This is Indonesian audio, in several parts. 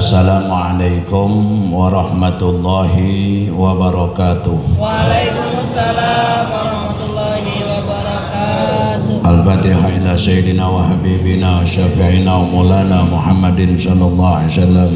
Assalamualaikum warahmatullahi wabarakatuh. Waalaikumsalam warahmatullahi wabarakatuh. Al-Fatihah ila Sayyidina wa Habibina wa Syafi'ina wa Maulana Muhammadin sallallahu alaihi wasallam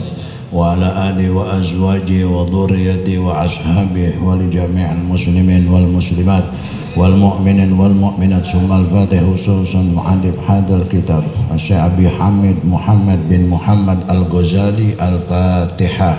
wa ala alihi wa azwajihi wa dhurriyyatihi wa ashabihi wa li jami'il muslimin wal muslimat wal mu'minin wal mu'minat. Summa al-Fatihah khususan mu'allif hadzal kitab Syekh Abi Hamid Muhammad bin Muhammad Al-Ghazali. Al-Fatihah.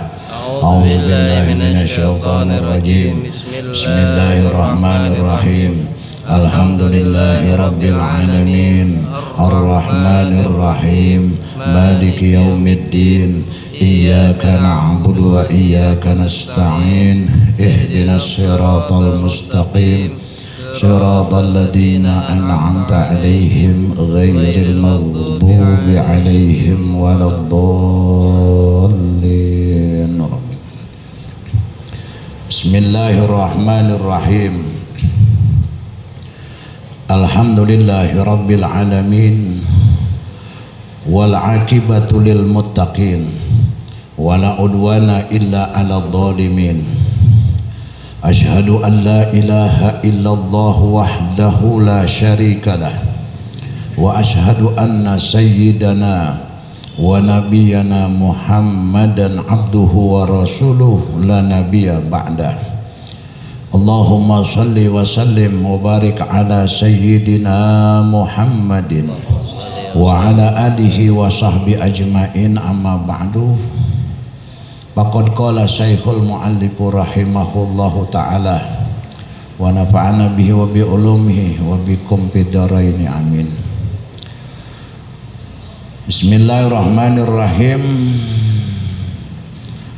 A'udzu billahi minasyaitonir rajim. Bismillahirrahmanirrahim. Alhamdulillahi rabbil alamin. Ar-Rahmanir Rahim. Maliki yaumiddin. Iyyaka na'budu wa iyyaka nasta'in. Ihdinas siratal mustaqim. Siratal ladzina an'amta 'alaihim ghairil maghdubi 'alaihim waladdallin. Bismillahirrahmanirrahim. Alhamdulillahi rabbil alamin wal 'aqibatu lil muttaqin wala udwana illa 'alal zalimin. Asyhadu an la ilaha illallah wahdahu la syarika lah wa asyhadu anna sayyidana wa nabiyyana Muhammadan abduhu wa rasuluh la nabiyya ba'dah. Allahumma salli wa sallim wa barik ala sayyidina Muhammadin wa ala alihi wa sahbi ajmain, amma ba'du. Faqad qala Syekhul Mu'allifu rahimahullahu ta'ala wa nafa'ana bihi wa bi ulumihi wa bikum fid dharaini amin. Bismillahirrahmanirrahim.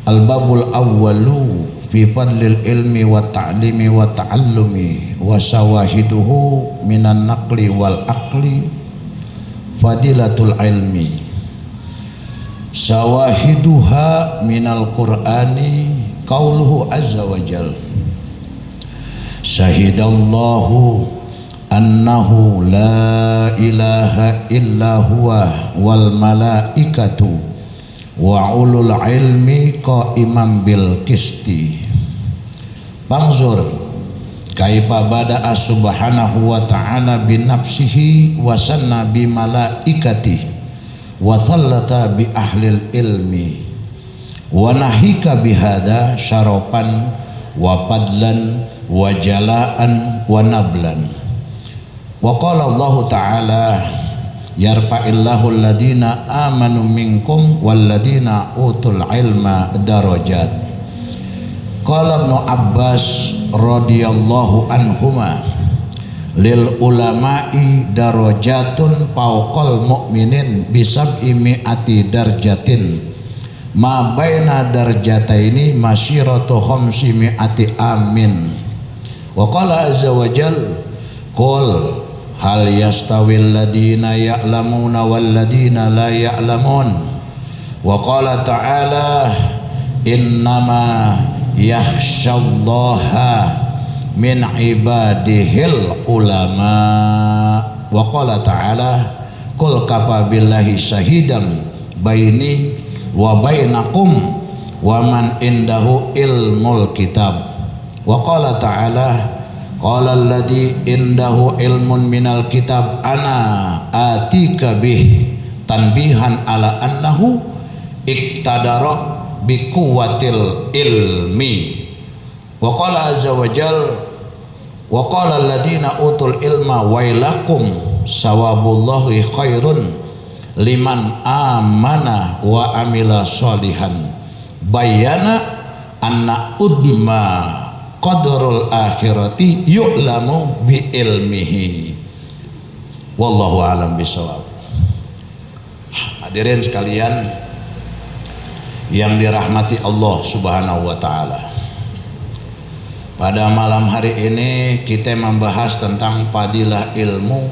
Al-babul awwalu fi fadlil ilmi wa ta'limi wa ta'allumi wa sawahiduhu minan naqli wal aqli. Fadilatul ilmi sawahiduha minal qur'ani qauluhu azza wa jal. Syahidallahu annahu la ilaha illa huwa wal malaikatu wa ulul ilmi qaiman bil qisti. Bangzur kaifa bada'a subhanahu wa ta'ala bi nafsihi wa sanna bi malaikatihi wa thallata bi ahlil ilmi wa nahika bihada syarapan wa padlan wa jalaan wa nablan. Wa qala Allah ta'ala yarfa'illahu alladhina amanu minkum walladhina utul ilma darajat. Qala Ibnu Abbas radhiyallahu anhuma lil ulama'i darajatun fawqal mu'minin bisab'i mi'ati darjatin ma baina darjataini masyiratu khamsi mi'ati amin. Wa qala azza wa jal qul hal yastawil ladina ya'lamuna wal ladina la ya'lamun. Wa qala ta'ala innama yakhshallaha min ibadihil ulama. Wa qala ta'ala qul kafa billahi syahidan baini wa bainakum wa man indahu ilmul kitab. Wa qala ta'ala qala alladhi indahu ilmun minal kitab ana atika bih tanbihan ala annahu iktadara bi quwwatil ilmi. Wa qala azza wa jal wa qala alladziina utul ilma wailakum sawabullahi khairun liman amana wa amila sholihan. Bayana anna udma qadrul akhirati yu'lamu bi ilmihi. Wallahu a'lam bishawab. Hadirin sekalian yang dirahmati Allah Subhanahu wa taala. Pada malam hari ini kita membahas tentang fadilah ilmu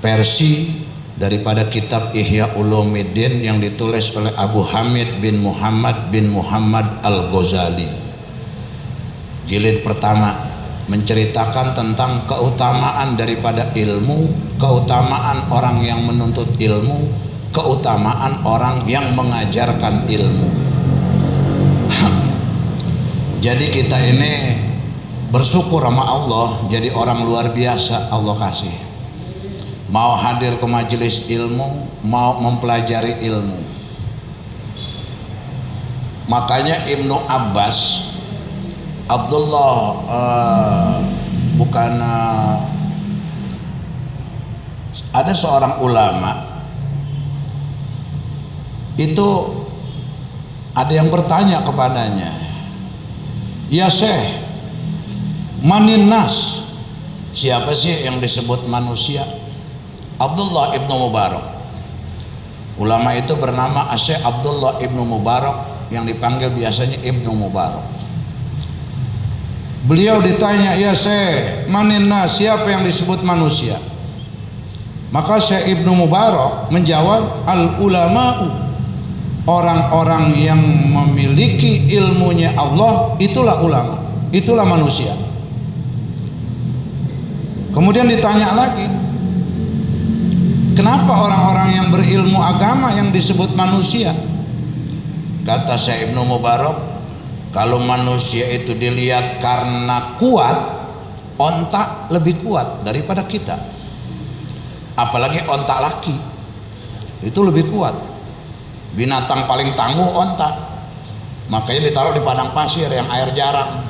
versi daripada kitab Ihya Ulumuddin yang ditulis oleh Abu Hamid bin Muhammad Al-Ghazali. Jilid pertama menceritakan tentang keutamaan daripada ilmu, keutamaan orang yang menuntut ilmu, keutamaan orang yang mengajarkan ilmu. Jadi kita ini bersyukur sama Allah, jadi orang luar biasa Allah kasih. Mau hadir ke majelis ilmu, mau mempelajari ilmu. Makanya Ibnu Abbas, Abdullah ada seorang ulama itu, ada yang bertanya kepadanya, ya Syekh, manin nas, siapa sih yang disebut manusia? Abdullah ibnu Mubarak. Ulama itu bernama Syekh Abdullah ibnu Mubarak, yang dipanggil biasanya Ibnu Mubarak. Beliau ditanya, ya Syekh, manin nas, siapa yang disebut manusia? Maka Syekh Ibnu Mubarak menjawab, al ulama'u, orang-orang yang memiliki ilmunya Allah, itulah ulama, itulah manusia. Kemudian ditanya lagi, kenapa orang-orang yang berilmu agama yang disebut manusia? Kata Syekh Ibnu Mubarak, kalau manusia itu dilihat karena kuat, onta lebih kuat daripada kita. Apalagi onta laki, itu lebih kuat. Binatang paling tangguh onta, makanya ditaruh di padang pasir yang air jarang.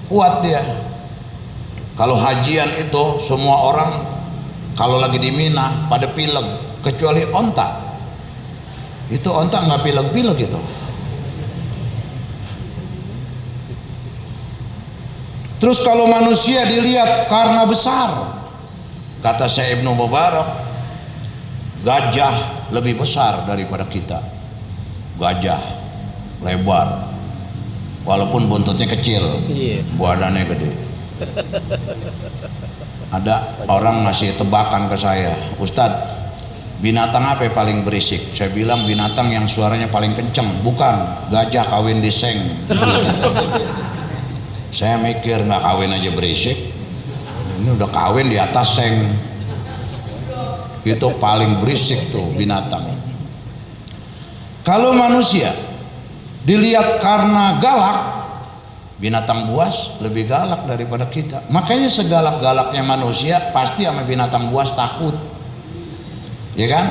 Kuat dia. Kalau hajian itu semua orang kalau lagi di Mina pada pileg, kecuali onta. Itu onta nggak pileg-pileg itu. Terus kalau manusia dilihat karena besar, kata Syekh Ibnu Mubarak, gajah lebih besar daripada kita. Gajah lebar, walaupun buntutnya kecil, badannya gede. Ada orang ngasih tebakan ke saya, Ustadz, binatang apa yang paling berisik? Saya bilang binatang yang suaranya paling kenceng. Bukan, gajah kawin di seng. Saya mikir, nggak kawin aja berisik, ini udah kawin di atas seng. Itu paling berisik tuh binatang. Kalau manusia dilihat karena galak, binatang buas lebih galak daripada kita. Makanya segalak-galaknya manusia pasti sama binatang buas takut, ya kan?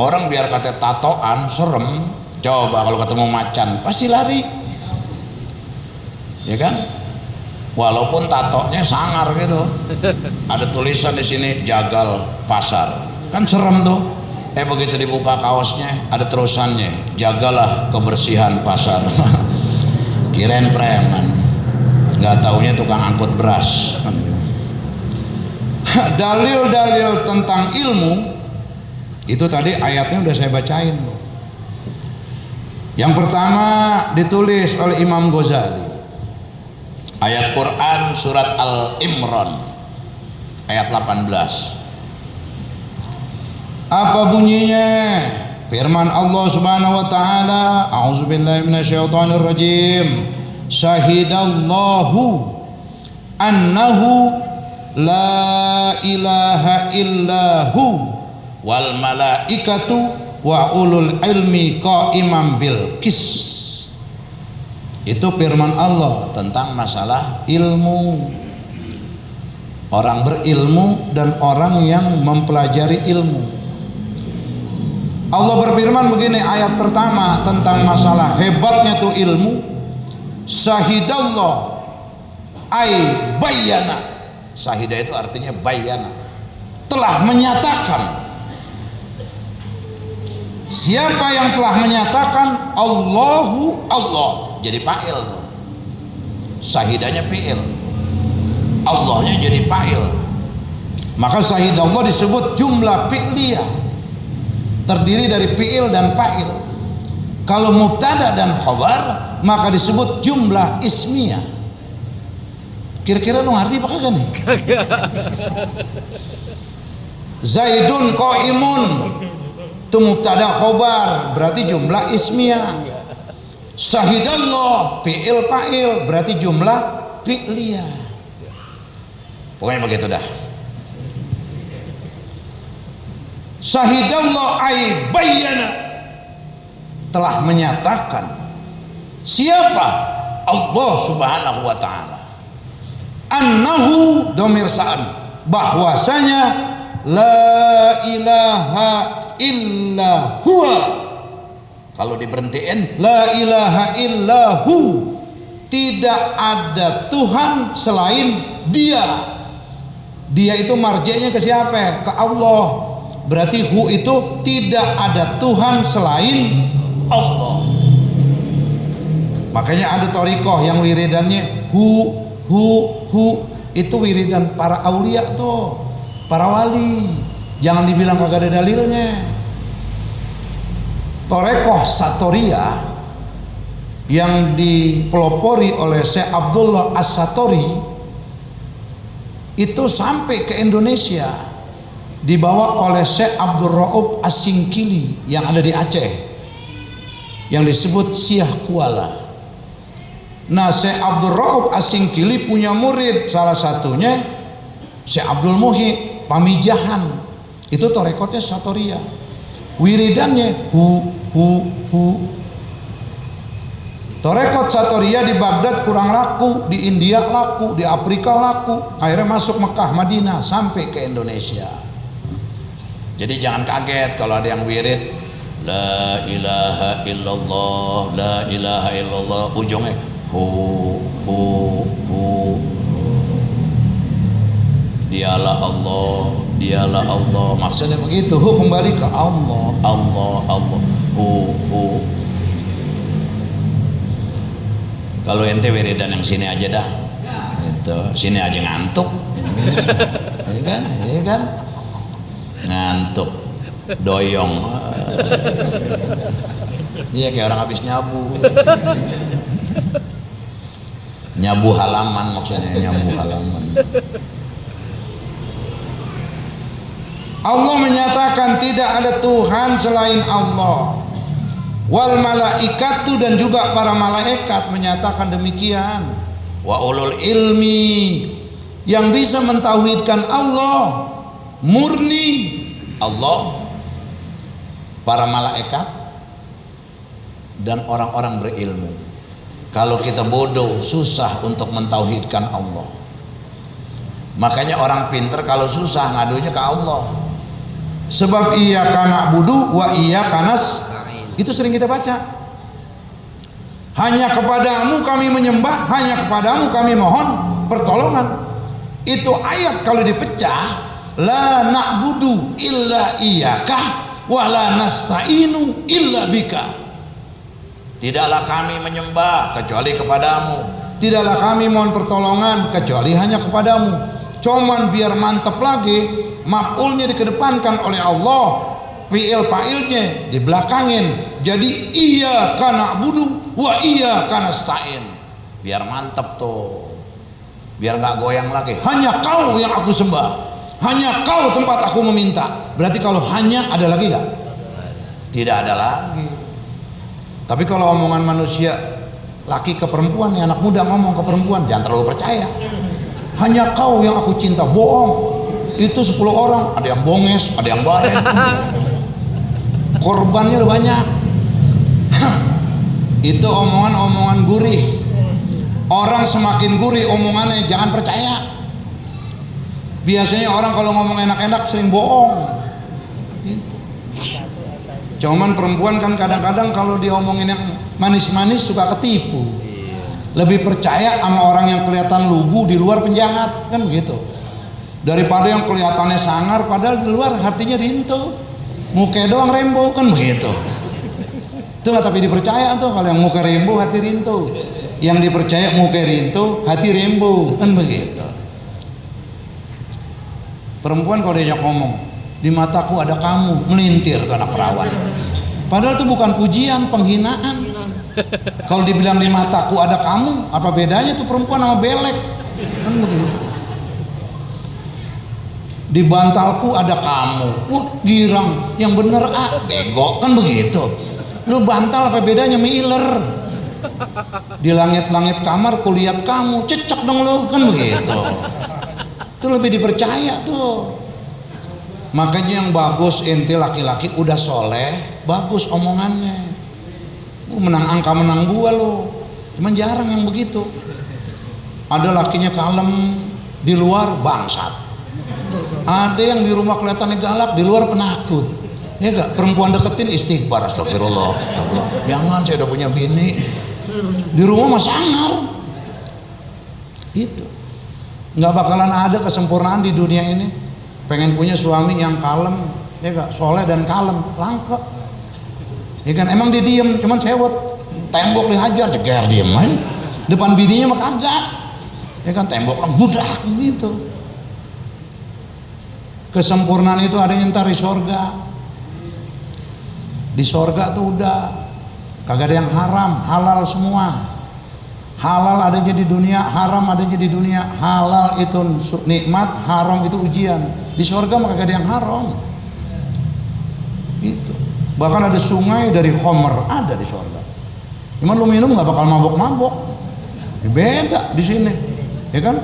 Orang biar kata tatoan serem, coba kalau ketemu macan pasti lari, ya kan? Walaupun tatonya sangar gitu, ada tulisan di sini jagal pasar, kan serem tuh. Begitu dibuka kaosnya ada terusannya, jagalah kebersihan pasar. Kirain preman, nggak taunya tukang angkut beras. Dalil-dalil tentang ilmu itu tadi ayatnya udah saya bacain. Yang pertama ditulis oleh Imam Ghazali, ayat Quran surat Al-Imran ayat 18. Apa bunyinya? Firman Allah Subhanahu wa taala, a'udzubillahi minasyaitonir rajim. Syahidallahu annahu la ilaha illahu wal malaikatu wa ulul ilmi qaimam bil qis. Itu firman Allah tentang masalah ilmu. Orang berilmu dan orang yang mempelajari ilmu. Allah berfirman begini, ayat pertama tentang masalah hebatnya tuh ilmu. Syahidallah ay bayana. Syahidah itu artinya bayana, telah menyatakan. Siapa yang telah menyatakan? Allahu, Allah. Jadi fa'il tuh. Syahidanya fi'il, Allahnya jadi fa'il. Maka syahidallah disebut jumlah fi'liyah, terdiri dari fi'il dan fa'il. Kalau mubtada dan khabar maka disebut jumlah ismiyah. Kira-kira lu ngerti apa kagak nih? Zaidun qaimun itu mubtada khabar, berarti jumlah ismiyah. Syahidallah fi'il fa'il, berarti jumlah fi'liyah. Pokoknya begitu dah. Syahidallah ay bayyana, telah menyatakan. Siapa? Allah Subhanahu wa taala. Annahu domir sa'an, bahwasanya la ilaha illa huwa. Kalau diberhentiin la ilaha illahu, tidak ada Tuhan selain Dia. Dia itu marji'nya ke siapa? Ke Allah. Berarti hu itu tidak ada Tuhan selain Allah. Makanya ada thariqah yang wiridannya hu itu wiridan para aulia tuh, para wali. Jangan dibilang kagak ada dalilnya. Thariqah Satoriyah yang dipelopori oleh Syekh Abdullah As-Satori itu sampai ke Indonesia, dibawa oleh Syekh Abdul Rauf As-Singkili yang ada di Aceh, yang disebut Syekh Kuala. Nah, Syekh Abdul Rauf As-Singkili punya murid, salah satunya Syekh Abdul Muhi Pamijahan. Itu thariqatnya Satoriyah. Wiridannya hu. Thariqat Satoriyah di Baghdad kurang laku, di India laku, di Afrika laku, akhirnya masuk Mekah, Madinah, sampai ke Indonesia. Jadi jangan kaget kalau ada yang wirid la ilaha illallah, la ilaha illallah, ujungnya hu. Dialah Allah, dialah Allah. Maksudnya begitu, hu kembali ke Allah, hu. Kalau ente wiridan yang sini aja dah, itu sini aja ngantuk, ya kan, ngantuk, doyong, iya kayak orang habis nyabu, nyabu halaman, maksudnya nyabu halaman. Allah menyatakan tidak ada Tuhan selain Allah. Wal malaikatu, dan juga para malaikat menyatakan demikian. Wa ulul ilmi, yang bisa mentauhidkan Allah murni Allah, para malaikat dan orang-orang berilmu. Kalau kita bodoh, susah untuk mentauhidkan Allah. Makanya orang pinter kalau susah ngadunya ke Allah. Sebab iyyaka na'budu wa iyyaka nasta'in, itu sering kita baca. Hanya kepadamu kami menyembah, hanya kepadamu kami mohon pertolongan. Itu ayat kalau dipecah, la na'budu illa iyyaka wa la nasta'inu illa bika. Tidaklah kami menyembah kecuali kepadamu, tidaklah kami mohon pertolongan kecuali hanya kepadamu. Cuman biar mantep lagi, maf'ulnya dikedepankan oleh Allah, fi'il fa'ilnya dibelakangin. Jadi iyyaka na'budu wa iyyaka nasta'in. Biar mantep tuh, biar nggak goyang lagi. Hanya kau yang aku sembah, hanya kau tempat aku meminta. Berarti kalau hanya ada lagi nggak? Tidak ada lagi. Tapi kalau omongan manusia, laki ke perempuan, anak muda ngomong ke perempuan, jangan terlalu percaya. Hanya kau yang aku cinta, bohong. Itu 10 orang, ada yang bonges, ada yang baret. Korbannya udah banyak. Itu omongan-omongan gurih. Orang semakin gurih omongannya, jangan percaya. Biasanya orang kalau ngomong enak-enak sering bohong. Gitu. Cuman perempuan kan kadang-kadang kalau diomongin yang manis-manis suka ketipu. Lebih percaya sama orang yang kelihatan lugu di luar penjahat, kan begitu. Daripada yang kelihatannya sangar padahal di luar hatinya rinto, muka doang rembo, kan begitu. Itu nggak tapi dipercaya tuh, kalau yang muka rembo hati rinto, yang dipercaya muka rinto hati rembo, kan begitu. Perempuan kalau diajak ngomong, di mataku ada kamu, melintir tuh anak perawan. Padahal itu bukan pujian, penghinaan. Kalau dibilang di mataku ada kamu, apa bedanya tuh perempuan sama belek, kan begitu. Di bantalku ada kamu, girang, yang bener bego, kan begitu. Lu bantal apa bedanya sama iler? Di langit-langit kamar kulihat kamu, cecek dong lu, kan begitu. Itu lebih dipercaya tuh. Makanya yang bagus ente laki-laki udah soleh, bagus omongannya. Menang angka menang gua lo. Cuman jarang yang begitu. Ada lakinya kalem, di luar bangsat. Ada yang di rumah kelihatannya galak, di luar penakut. Ya enggak? Perempuan deketin istighfar, astagfirullah. Jangan, saya udah punya bini. Di rumah mah sangar. Itu. Enggak bakalan ada kesempurnaan di dunia ini. Pengen punya suami yang kalem, ya enggak? Soleh dan kalem, langka. Ya kan, emang dia diem, cuman sewot. Tembok dihajar, jeger diem aja. Depan bininya mah kagak. Ya kan, tembok lang budak gitu. Kesempurnaan itu ada yang ntar di sorga. Di sorga tuh udah kagak ada yang haram, halal semua. Halal adanya di dunia, haram adanya di dunia. Halal itu nikmat, haram itu ujian. Di sorga mah kagak ada yang haram. Itu. Bahkan ada sungai dari Homer ada di sorga. Cuman lu minum nggak bakal mabok-mabok. Beda di sini, ya kan?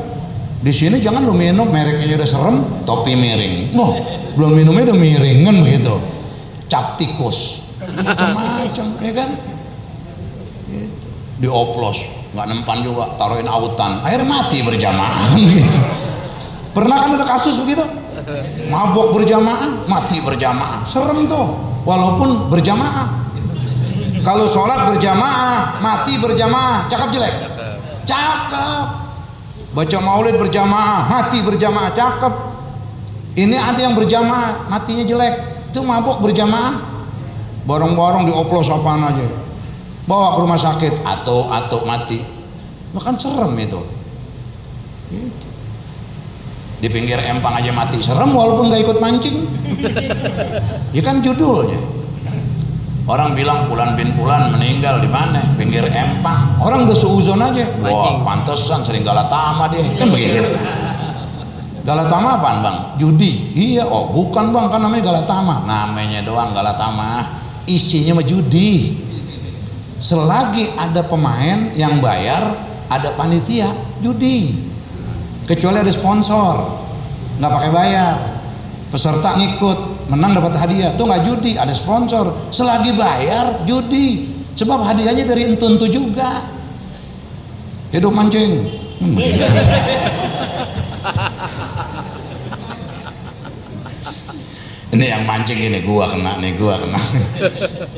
Di sini jangan lu minum mereknya udah serem, topi miring. Noh, belum minumnya udah miring kan begitu. Cap tikus, macam-macam, ya kan? Gitu. Dioplos, nggak nempan juga, taruhin autan, akhirnya mati berjamaah gitu. Pernah kan ada kasus begitu? Mabok berjamaah, mati berjamaah, serem tuh, walaupun berjamaah. Kalau sholat berjamaah, mati berjamaah, cakep jelek? Cakep. Baca maulid berjamaah, mati berjamaah, cakep. Ini ada yang berjamaah, matinya jelek, itu mabok berjamaah, borong-borong dioplos apaan aja, bawa ke rumah sakit, atau mati, bahkan serem itu. Gitu. Di pinggir empang aja mati serem walaupun nggak ikut mancing. Ya kan judulnya. Orang bilang Fulan bin Fulan meninggal di mana? Pinggir empang. Orang udah seuzon aja. Wah, pantesan sering galatama dia. Kan begitu. Galatama apaan bang? Judi. Iya, oh bukan bang, kan namanya galatama. Namanya doang galatama. Isinya mah judi. Selagi ada pemain yang bayar, ada panitia judi. Kecuali ada sponsor, nggak pakai bayar. Peserta ngikut, menang dapat hadiah, tuh nggak judi, ada sponsor. Selagi bayar judi, sebab hadiahnya dari entu-entu juga. Hidup mancing. Ini yang mancing ini gua kena.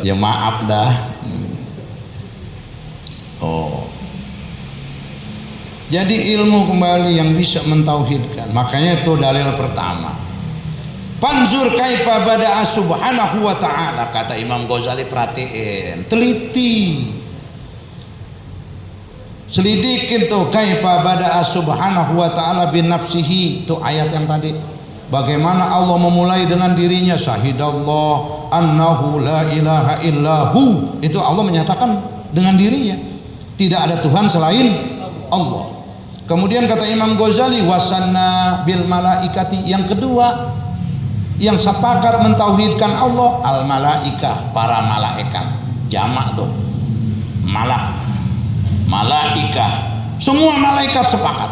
Ya maaf dah. Oh. Jadi ilmu kembali yang bisa mentauhidkan. Makanya itu dalil pertama. Panzur kaifa bada'a subhanahu wa ta'ala, kata Imam Ghazali, perhatiin, teliti, selidikin tuh kaifa bada'a subhanahu wa ta'ala bin nafsihi, itu ayat yang tadi. Bagaimana Allah memulai dengan dirinya, syahidallah annahu la ilaha illahu, itu Allah menyatakan dengan dirinya tidak ada Tuhan selain Allah. Kemudian kata Imam Ghazali, wasanna bil malaikati, yang kedua yang sepakat mentauhidkan Allah, al malaikah, para malaikat, jamak tuh, malaikah, semua malaikat sepakat.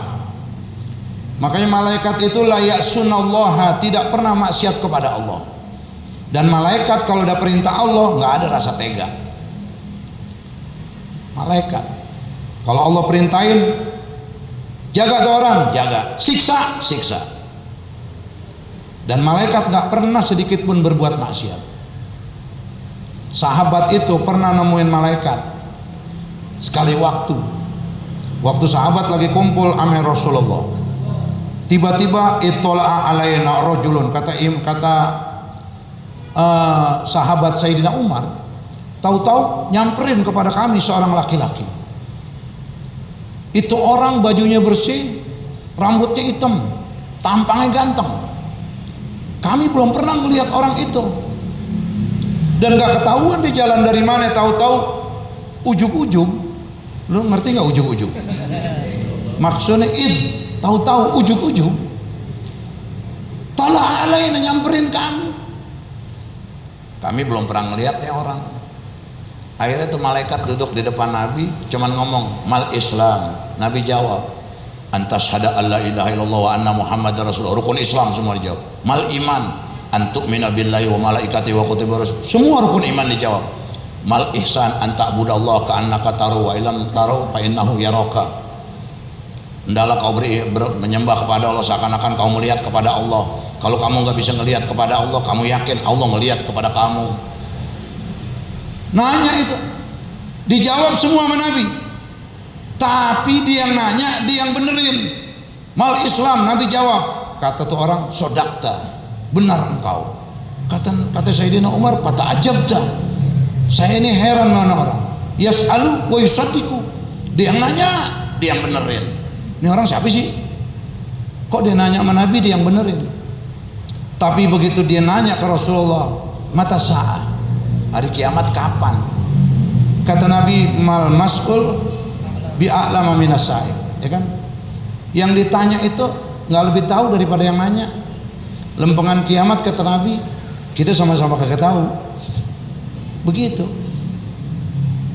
Makanya malaikat itu layak sunallaha, tidak pernah maksiat kepada Allah. Dan malaikat kalau udah perintah Allah nggak ada rasa tega. Malaikat kalau Allah perintahin, jaga tuh orang, jaga, siksa. Dan malaikat nggak pernah sedikit pun berbuat maksiat. Sahabat itu pernah nemuin malaikat sekali waktu sahabat lagi kumpul ame Rasulullah, tiba-tiba itola'a alaina rajulun, kata sahabat Sayyidina Umar, tahu-tahu nyamperin kepada kami seorang laki-laki. Itu orang bajunya bersih, rambutnya hitam, tampangnya ganteng. Kami belum pernah melihat orang itu, dan gak ketahuan di jalan dari mana. Tahu-tahu ujug-ujug, lu ngerti nggak ujug-ujug? Maksudnya tahu-tahu ujug-ujug, tala alaina, nyamperin kami. Kami belum pernah melihatnya orang. Akhirnya tuh malaikat duduk di depan Nabi, cuman ngomong mal Islam. Nabi jawab, antas hada alla ilaha illallah wa anna muhammadar rasulullah. Rukun Islam semua dijawab. Mal iman, antu'mina billahi wa malaikatihi wa kutubihi wa rusulihi. Semua rukun iman dijawab. Mal ihsan an ta'budallaha ka'annaka tarahu wa illam tarahu fa innahu yaraka. Hendaklah kau menyembah kepada Allah seakan-akan kau melihat kepada Allah. Kalau kamu nggak bisa ngelihat kepada Allah, kamu yakin Allah ngelihat kepada kamu. Nanya itu dijawab semua sama Nabi. Tapi dia yang nanya, dia yang benerin. Mal Islam, Nabi jawab. Kata tuh orang, sodakta, benar engkau. Kata Sayyidina Umar, kata ajabta. Saya ini heran mana orang. Yas'alu wa yusaddiqu. Dia yang nanya, dia yang benerin. Ini orang siapa sih? Kok dia nanya sama Nabi, dia yang benerin. Tapi begitu dia nanya ke Rasulullah, mata sa'ah, hari kiamat kapan? Kata Nabi, mal mas'ul bi'a'lama minas sa'il, ya kan? Yang ditanya itu nggak lebih tahu daripada yang nanya. Lempengan kiamat kata Nabi, kita sama-sama kagak tahu. Begitu.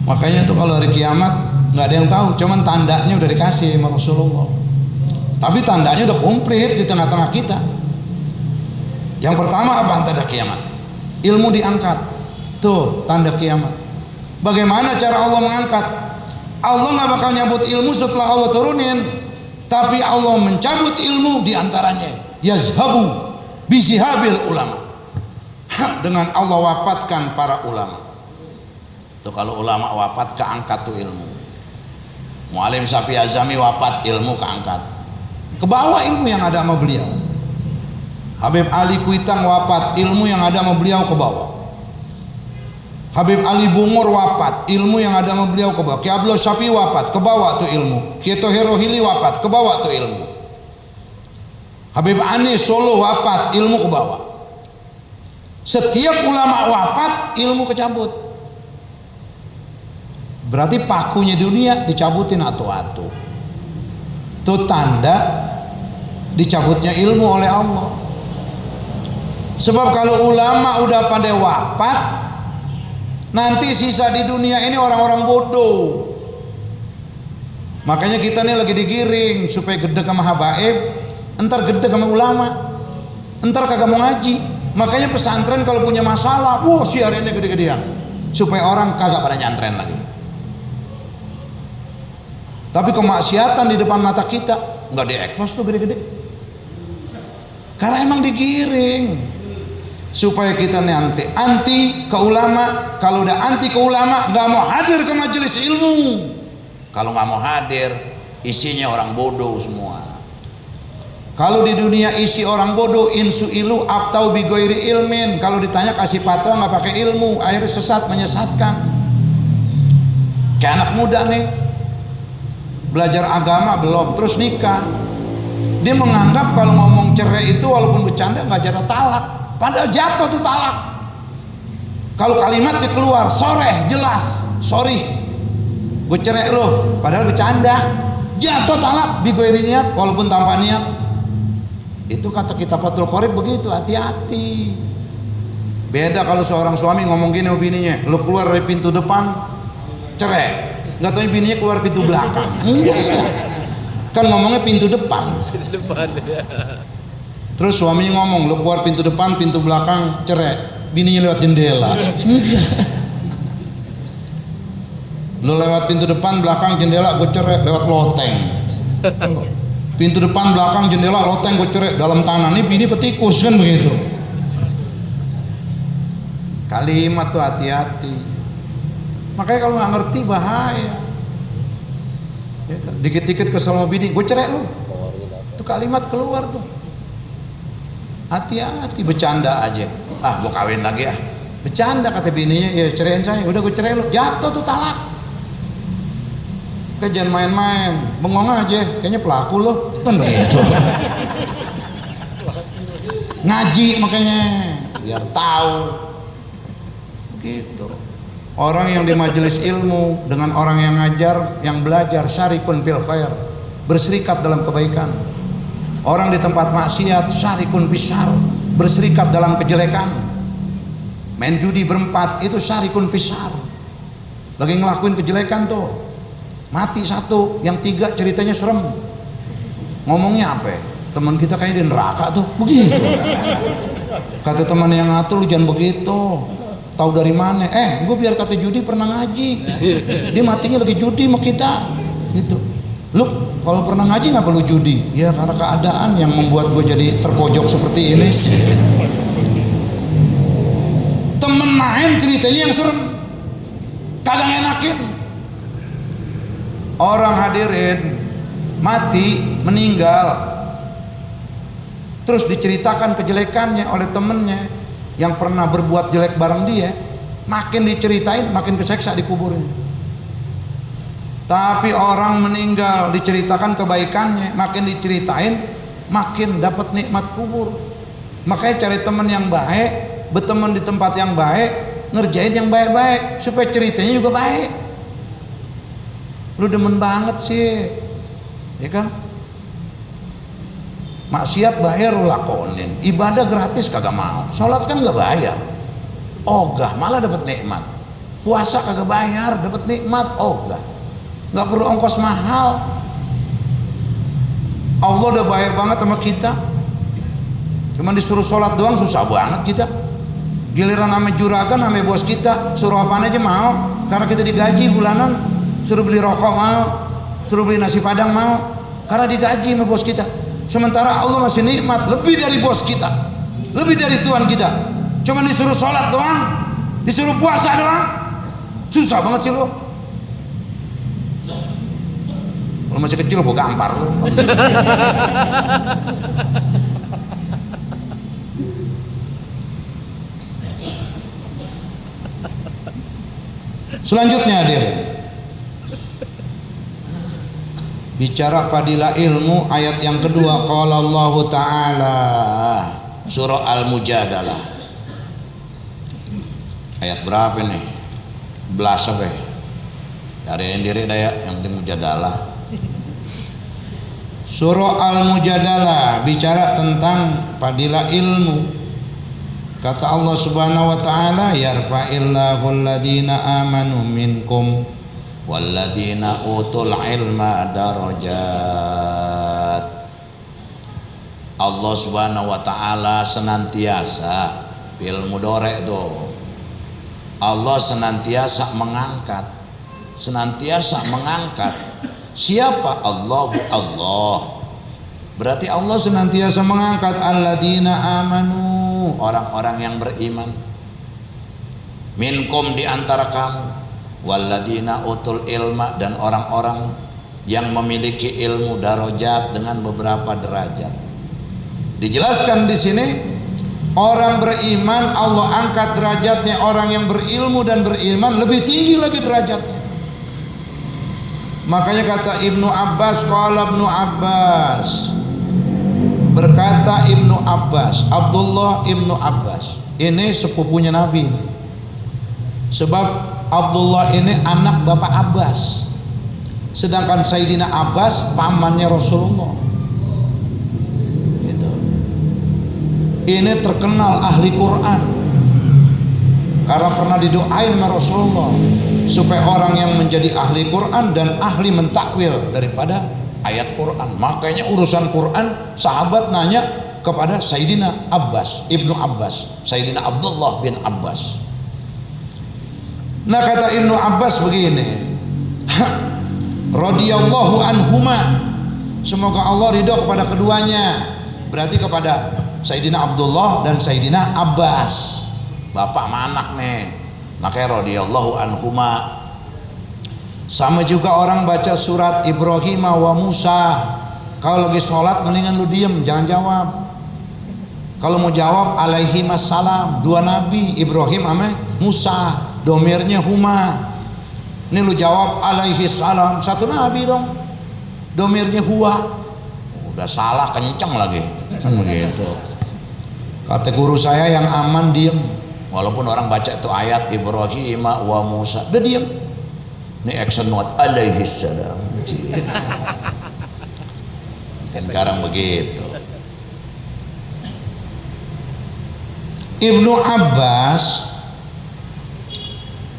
Makanya tuh kalau hari kiamat nggak ada yang tahu, cuman tandanya udah dikasih sama Rasulullah. Tapi tandanya udah komplit di tengah-tengah kita. Yang pertama apa tanda kiamat? Ilmu diangkat. Tuh tanda kiamat. Bagaimana cara Allah mengangkat? Allah nggak bakal nyabut ilmu setelah Allah turunin, tapi Allah mencabut ilmu diantaranya. Yazhabu bizihabil ulama. Dengan Allah wafatkan para ulama. Tuh kalau ulama wafat keangkat tuh ilmu. Mu'alim Syafi'i Azami wafat, ilmu keangkat. Ke bawah ilmu yang ada sama beliau. Habib Ali Kuitang wafat, ilmu yang ada sama beliau ke bawah. Habib Ali Bungur wafat, ilmu yang ada sama beliau ke bawah. Ki Abdul Syafi'i wafat, ke bawah tuh ilmu. Ki Tohero Hili wafat, ke bawah tuh ilmu. Habib Anis Solo wafat, ilmu ke bawah. Setiap ulama wafat, ilmu kecabut. Berarti pakunya dunia dicabutin atu-atu. Itu tanda dicabutnya ilmu oleh Allah. Sebab kalau ulama udah pada wafat, nanti sisa di dunia ini orang-orang bodoh. Makanya kita nih lagi digiring supaya gede sama habaib, entar gede sama ulama, entar kagak mau ngaji. Makanya pesantren kalau punya masalah, wah siarannya gede-gedean, supaya orang kagak pada nyantren lagi. Tapi kemaksiatan di depan mata kita nggak diekspos tuh gede-gede, karena emang digiring supaya kita nanti anti ke ulama. Kalau udah anti ke ulama, nggak mau hadir ke majelis ilmu. Kalau nggak mau hadir, isinya orang bodoh semua. Kalau di dunia isi orang bodoh, insu ilu abtau bigoiri ilmin. Kalau ditanya kasih fatwa nggak pakai ilmu, akhirnya sesat, menyesatkan. Kayak anak muda nih, belajar agama belum, terus nikah. Dia menganggap kalau ngomong cerai itu walaupun bercanda nggak jatuh talak, padahal jatuh tuh talak. Kalau kalimatnya keluar soreh jelas, sorry gue cerai lo, padahal bercanda, jatuh talak bigoiri niat walaupun tanpa niat. Itu kata kitab Fathul Qorib begitu, hati-hati. Beda kalau seorang suami ngomong gini sama bininya, lo keluar dari pintu depan cerai, nggak tahu bininya keluar pintu belakang. Kan ngomongnya pintu depan. Terus suaminya ngomong, lo keluar pintu depan, pintu belakang cerai, bininya lewat jendela. Lo lewat pintu depan, belakang jendela, gue cerai lewat loteng. Pintu depan, belakang jendela, loteng, gue cerai dalam tanah. Ini bini petikus kan begitu. Kalimat tuh hati-hati. Makanya kalau nggak ngerti bahaya. Ya, dikit-dikit kesel sama bini, gue cerai lu. Itu kalimat keluar tuh. Hati-hati, bercanda aja. Ah, gue kawin lagi ah. Bercanda kata bininya, ya ceraiin saya. Udah gue cerai lu. Jatuh tuh talak. Jangan main-main, bengong aja, kayaknya pelaku loh, kan begitu. Ngaji makanya, biar tahu. Begitu. Orang yang di majelis ilmu dengan orang yang ngajar, yang belajar, syarikun fil khair, berserikat dalam kebaikan. Orang di tempat maksiat, syarikun pisar, berserikat dalam kejelekan. Main judi berempat, itu syarikun pisar. Lagi ngelakuin kejelekan tuh. Mati satu, yang tiga ceritanya serem. Ngomongnya apa? Teman kita kayak di neraka tuh, begitu. Kata teman yang ngatur, lu jangan begitu. Tahu dari mana? Gue biar kata judi pernah ngaji. Dia matinya lagi judi sama kita. Gitu. Lu kalau pernah ngaji nggak perlu judi? Ya karena keadaan yang membuat gue jadi terpojok seperti ini. Temen main ceritanya yang serem, kagak enakin. Orang hadirin mati, meninggal, terus diceritakan kejelekannya oleh temennya yang pernah berbuat jelek bareng dia. Makin diceritain makin keseksa di kuburnya. Tapi orang meninggal diceritakan kebaikannya, makin diceritain makin dapat nikmat kubur. Makanya cari teman yang baik, berteman di tempat yang baik, ngerjain yang baik-baik supaya ceritanya juga baik. Lu demen banget sih, ya kan? Maksiat bayar lu lakonin, ibadah gratis kagak mau, sholat kan gak bayar, ogah malah dapat nikmat. Puasa kagak bayar, dapat nikmat, ogah, nggak perlu ongkos mahal. Allah udah baik banget sama kita, cuman disuruh sholat doang susah banget kita. Giliran nama juragan, nama bos kita, suruh apaan aja mau, karena kita digaji bulanan. Suruh beli rokok mau, suruh beli nasi padang mau, karena digaji sama bos kita. Sementara Allah masih nikmat lebih dari bos kita, lebih dari Tuhan kita. Cuman disuruh sholat doang, disuruh puasa doang, susah banget sih lo. Lo masih kecil gue gampar lo. Selanjutnya hadir, bicara fadilah ilmu, ayat yang kedua, qala Allah Ta'ala, surah Al-Mujadalah. Ayat berapa nih? Belas apa ya? Dari yang diri daya, yang penting Mujadalah. Surah Al-Mujadalah bicara tentang fadilah ilmu. Kata Allah Subhanahu wa Ta'ala, yarfa'illahu alladhina amanu minkum walladzina utul ilma darajat. Allah Subhanahu wa Ta'ala senantiasa, fil mudhari' itu, Allah senantiasa mengangkat, siapa? Allahu Allah. Berarti Allah senantiasa mengangkat alladzina amanu, orang-orang yang beriman, minkum, di antara kamu, walladzina utul ilma, dan orang-orang yang memiliki ilmu, darajat, dengan beberapa derajat. Dijelaskan di sini, orang beriman Allah angkat derajatnya, orang yang berilmu dan beriman lebih tinggi lagi derajatnya. Makanya kata Ibnu Abbas, qala Ibnu Abbas, berkata Ibnu Abbas, Abdullah Ibnu Abbas, ini sepupunya Nabi ini. Sebab Abdullah ini anak Bapak Abbas, sedangkan Sayyidina Abbas pamannya Rasulullah. Gitu. Ini terkenal ahli Quran karena pernah didoain sama Rasulullah supaya orang yang menjadi ahli Quran dan ahli mentakwil daripada ayat Quran. Makanya urusan Quran sahabat nanya kepada Sayyidina Abbas, Ibnu Abbas, Sayyidina Abdullah bin Abbas. Nah kata Ibnu Abbas begini, radhiyallahu anhuma, semoga Allah ridho kepada keduanya. Berarti kepada Sayyidina Abdullah dan Sayyidina Abbas, bapak sama anak nih. Makanya radhiyallahu anhuma. Sama juga orang baca surat Ibrahim wa Musa, kalau lagi sholat mendingan lu diem, jangan jawab. Kalau mau jawab alaihi wassalam, dua nabi Ibrahim sama Musa, domirnya huma. Ini lu jawab alaihi salam, satu nabi dong, domirnya huwa. Udah salah kenceng lagi, kan begitu. Kata guru saya yang aman diem, walaupun orang baca itu ayat Ibrahim wa Musa, dia diem. Ini action note alaihi salam. Kan sekarang begitu. Ibnu Abbas,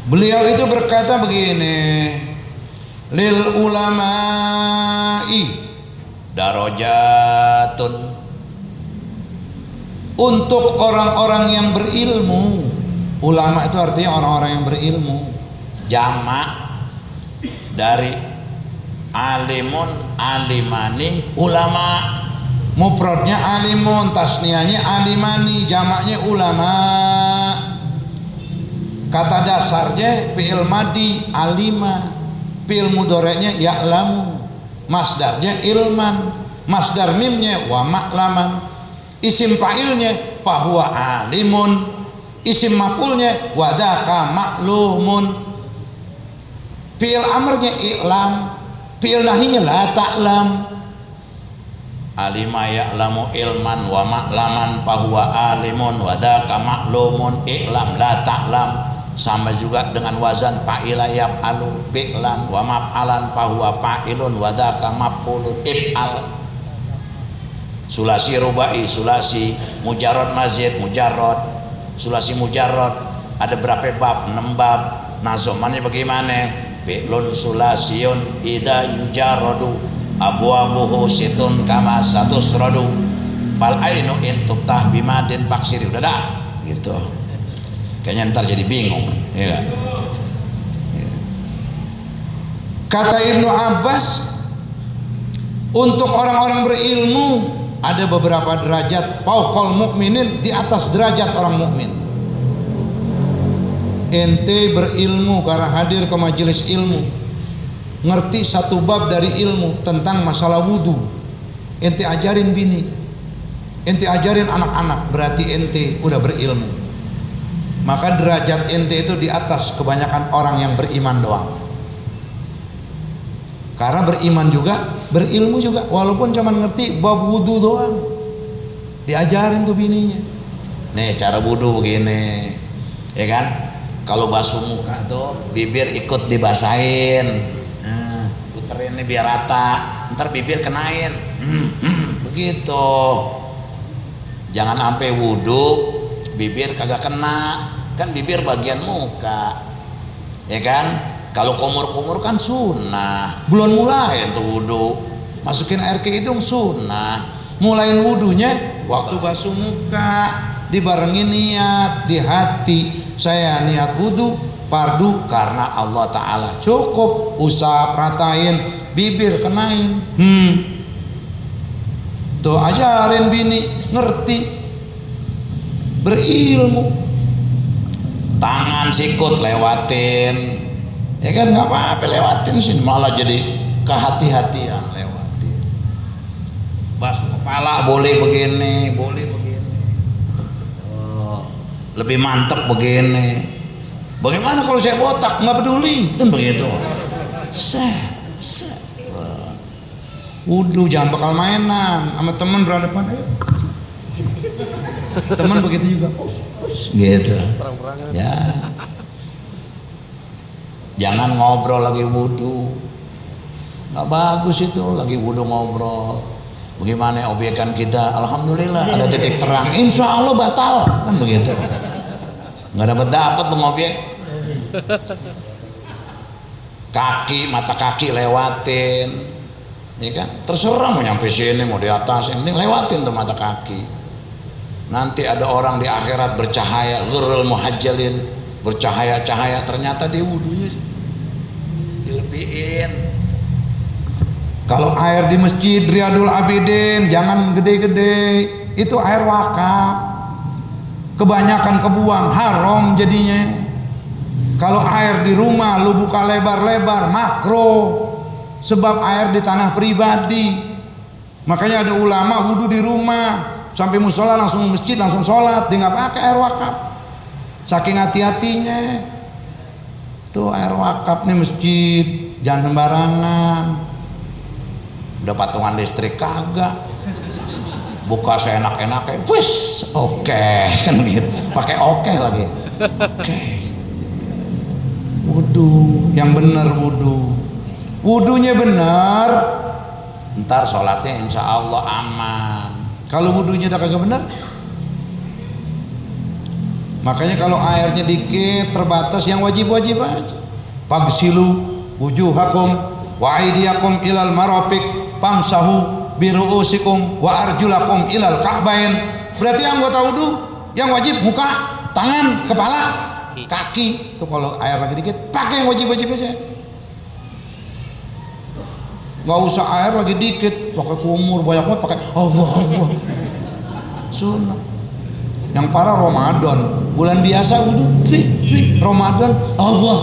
beliau itu berkata begini, lil ulama'i darajatun, untuk orang-orang yang berilmu. Ulama itu artinya orang-orang yang berilmu. Jamak dari alimun, alimani, ulama. Mufradnya alimun, tasniahnya alimani, jamaknya ulama. Kata dasarnya fi'il madi alima, fi'il mudhari'nya ya'lamu, masdarnya ilman, masdar mimnya wa ma'laman, isim fa'ilnya fahuwa alimun, isim maf'ulnya wa dzaka ma'lumun, fi'il amrnya i'lam, fi'il nahinya la ta'lam. Alima ya'lamu ilman wa ma'laman fahuwa alimun wa dzaka ma'lumun i'lam la ta'lam. Sama juga dengan wazan fa'ila yaf'alu fi'lan wa maf'alan fahuwa fa'ilun wa dzaka maf'ulun if'al. Sulasi rubai, sulasi mujarrad mazid, mujarrad, sulasi mujarrad ada berapa bab? 6 bab. Nazomannya bagaimana? Fi'lun sulasiyun idza yujarradu abwabuhu situn kama satusradu fal ainu in tuftah bimadin faksiri. Udah dah gitu. Kayaknya ntar jadi bingung, ya kan? Kata Ibnu Abbas, untuk orang-orang berilmu ada beberapa derajat fauqal mukminin, di atas derajat orang mukmin. Ente berilmu karena hadir ke majelis ilmu, ngerti satu bab dari ilmu tentang masalah wudu, ente ajarin bini, ente ajarin anak-anak, berarti ente udah berilmu. Maka derajat ente itu di atas kebanyakan orang yang beriman doang. Karena beriman juga, berilmu juga, walaupun cuma ngerti bab wudu doang, diajarin tuh bininya. Nih cara wudu begini, ya kan? Kalau basuh muka tuh bibir ikut dibasahin, puterin nih biar rata, ntar bibir kenain, begitu. Jangan sampai wudu bibir kagak kena, kan bibir bagian muka, ya kan? Kalau kumur-kumur kan sunnah, belum mulai tuh wudu, masukin air ke hidung sunnah, mulain wudunya waktu basuh muka, dibarengin niat di hati, saya niat wudu fardu karena Allah Ta'ala, cukup usap ratain bibir kenain. Tuh ajarin bini ngerti, berilmu. Tangan sikut lewatin, ya kan, nggak apa-apa lewatin sih, malah jadi kehati-hatian lewatin. Basuh kepala boleh begini, boleh begini, lebih mantep begini. Bagaimana kalau saya botak? Nggak peduli, kan begitu. Set. Wudu jangan bakal mainan sama temen berhadapan, ayo. Teman begitu juga, gitu. Ya, jangan ngobrol lagi wudu, nggak bagus itu, lagi wudu ngobrol. Bagaimana obyekan kita? Alhamdulillah ada titik terang, insya Allah batal, kan begitu. Nggak dapat tuh ngobyek. Kaki, mata kaki lewatin, ya kan? Terserah mau nyampe sini, mau di atas, yang penting lewatin tuh mata kaki. Nanti ada orang di akhirat bercahaya, ghurrul muhajjalin, bercahaya-cahaya, ternyata dia wudunya dilebihin. Kalau air di masjid Riyadul Abidin jangan gede-gede, itu air wakaf, kebanyakan kebuang, haram jadinya. Kalau air di rumah lu buka lebar-lebar, makruh, sebab air di tanah pribadi. Makanya ada ulama wudu di rumah, sampai musola langsung masjid langsung sholat, dia nggak pakai air wakaf, saking hati-hatinya. Tuh air wakaf nih masjid, jangan sembarangan. Udah patungan listrik kagak, buka seenak-enaknya, wis oke, kan gitu, pakai oke lagi. Oke. Wudu yang benar, wudunya benar, ntar sholatnya insya Allah aman. Kalau wudunya udah kagak benar, makanya kalau airnya dikit terbatas, yang wajib-wajib aja. Fagsilu wujuhakum wa aydiyakum ilal marafiq famsahu biru'usikum wa arjulakum ilal ka'bain Berarti anggota wudhu yang wajib muka, tangan, kepala, kaki. Tuh kalau air lagi dikit pakai yang wajib-wajib aja. Nggak usah air lagi dikit pakai kumur banyak banget pakai Allah. Sunnah. Yang parah Ramadan, bulan biasa wudhu, Ramadan Allah.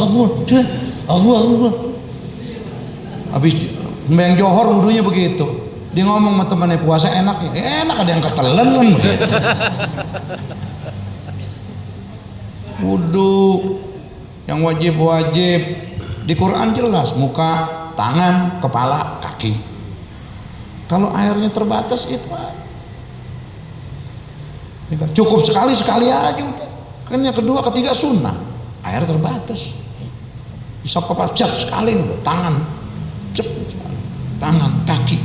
Habis Mbeng Johor wudhunya begitu. Dia ngomong sama temannya puasa enak ya, enak ada yang ketelan kan begitu. Wudhu yang wajib-wajib di Quran jelas muka, tangan, kepala, kaki. Kalau airnya terbatas itu cukup sekali aja udah. Kan yang kedua ketiga sunnah, air terbatas bisa cep sekali udah, tangan cep sekali, tangan kaki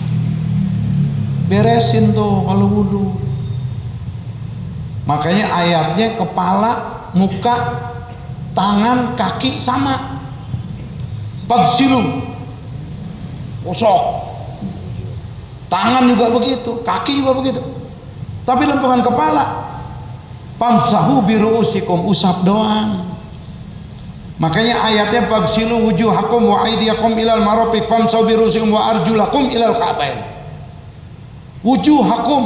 beresin tuh kalau wudhu. Makanya ayatnya kepala, muka, tangan, kaki sama. Bagsilu gosok, tangan juga begitu, kaki juga begitu. Tapi lempengan kepala pamsahu biruusikum, usap doang. Makanya ayatnya bagsilu wujuhakum wa aydiyakum ilal marafiq pamsahu biruusikum wa arjulakum ilal ka'bain. Wujuhakum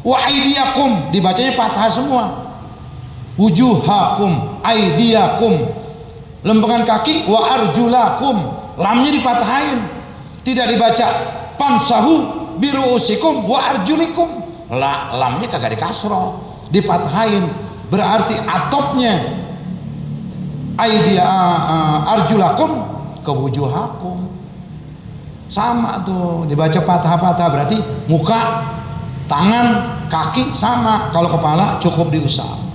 wa aydiyakum dibacanya fathah semua. Wujuhakum, aydiyakum, lempengan kaki, wa arjulakum, lamnya dipathahin, tidak dibaca pamsahu biruusikum wa arjulikum. Lamnya kagak dikasroh, dipathahin, berarti atopnya arjulakum ke wujuhakum sama tuh, dibaca patah-patah, berarti muka, tangan, kaki sama. Kalau kepala cukup diusap.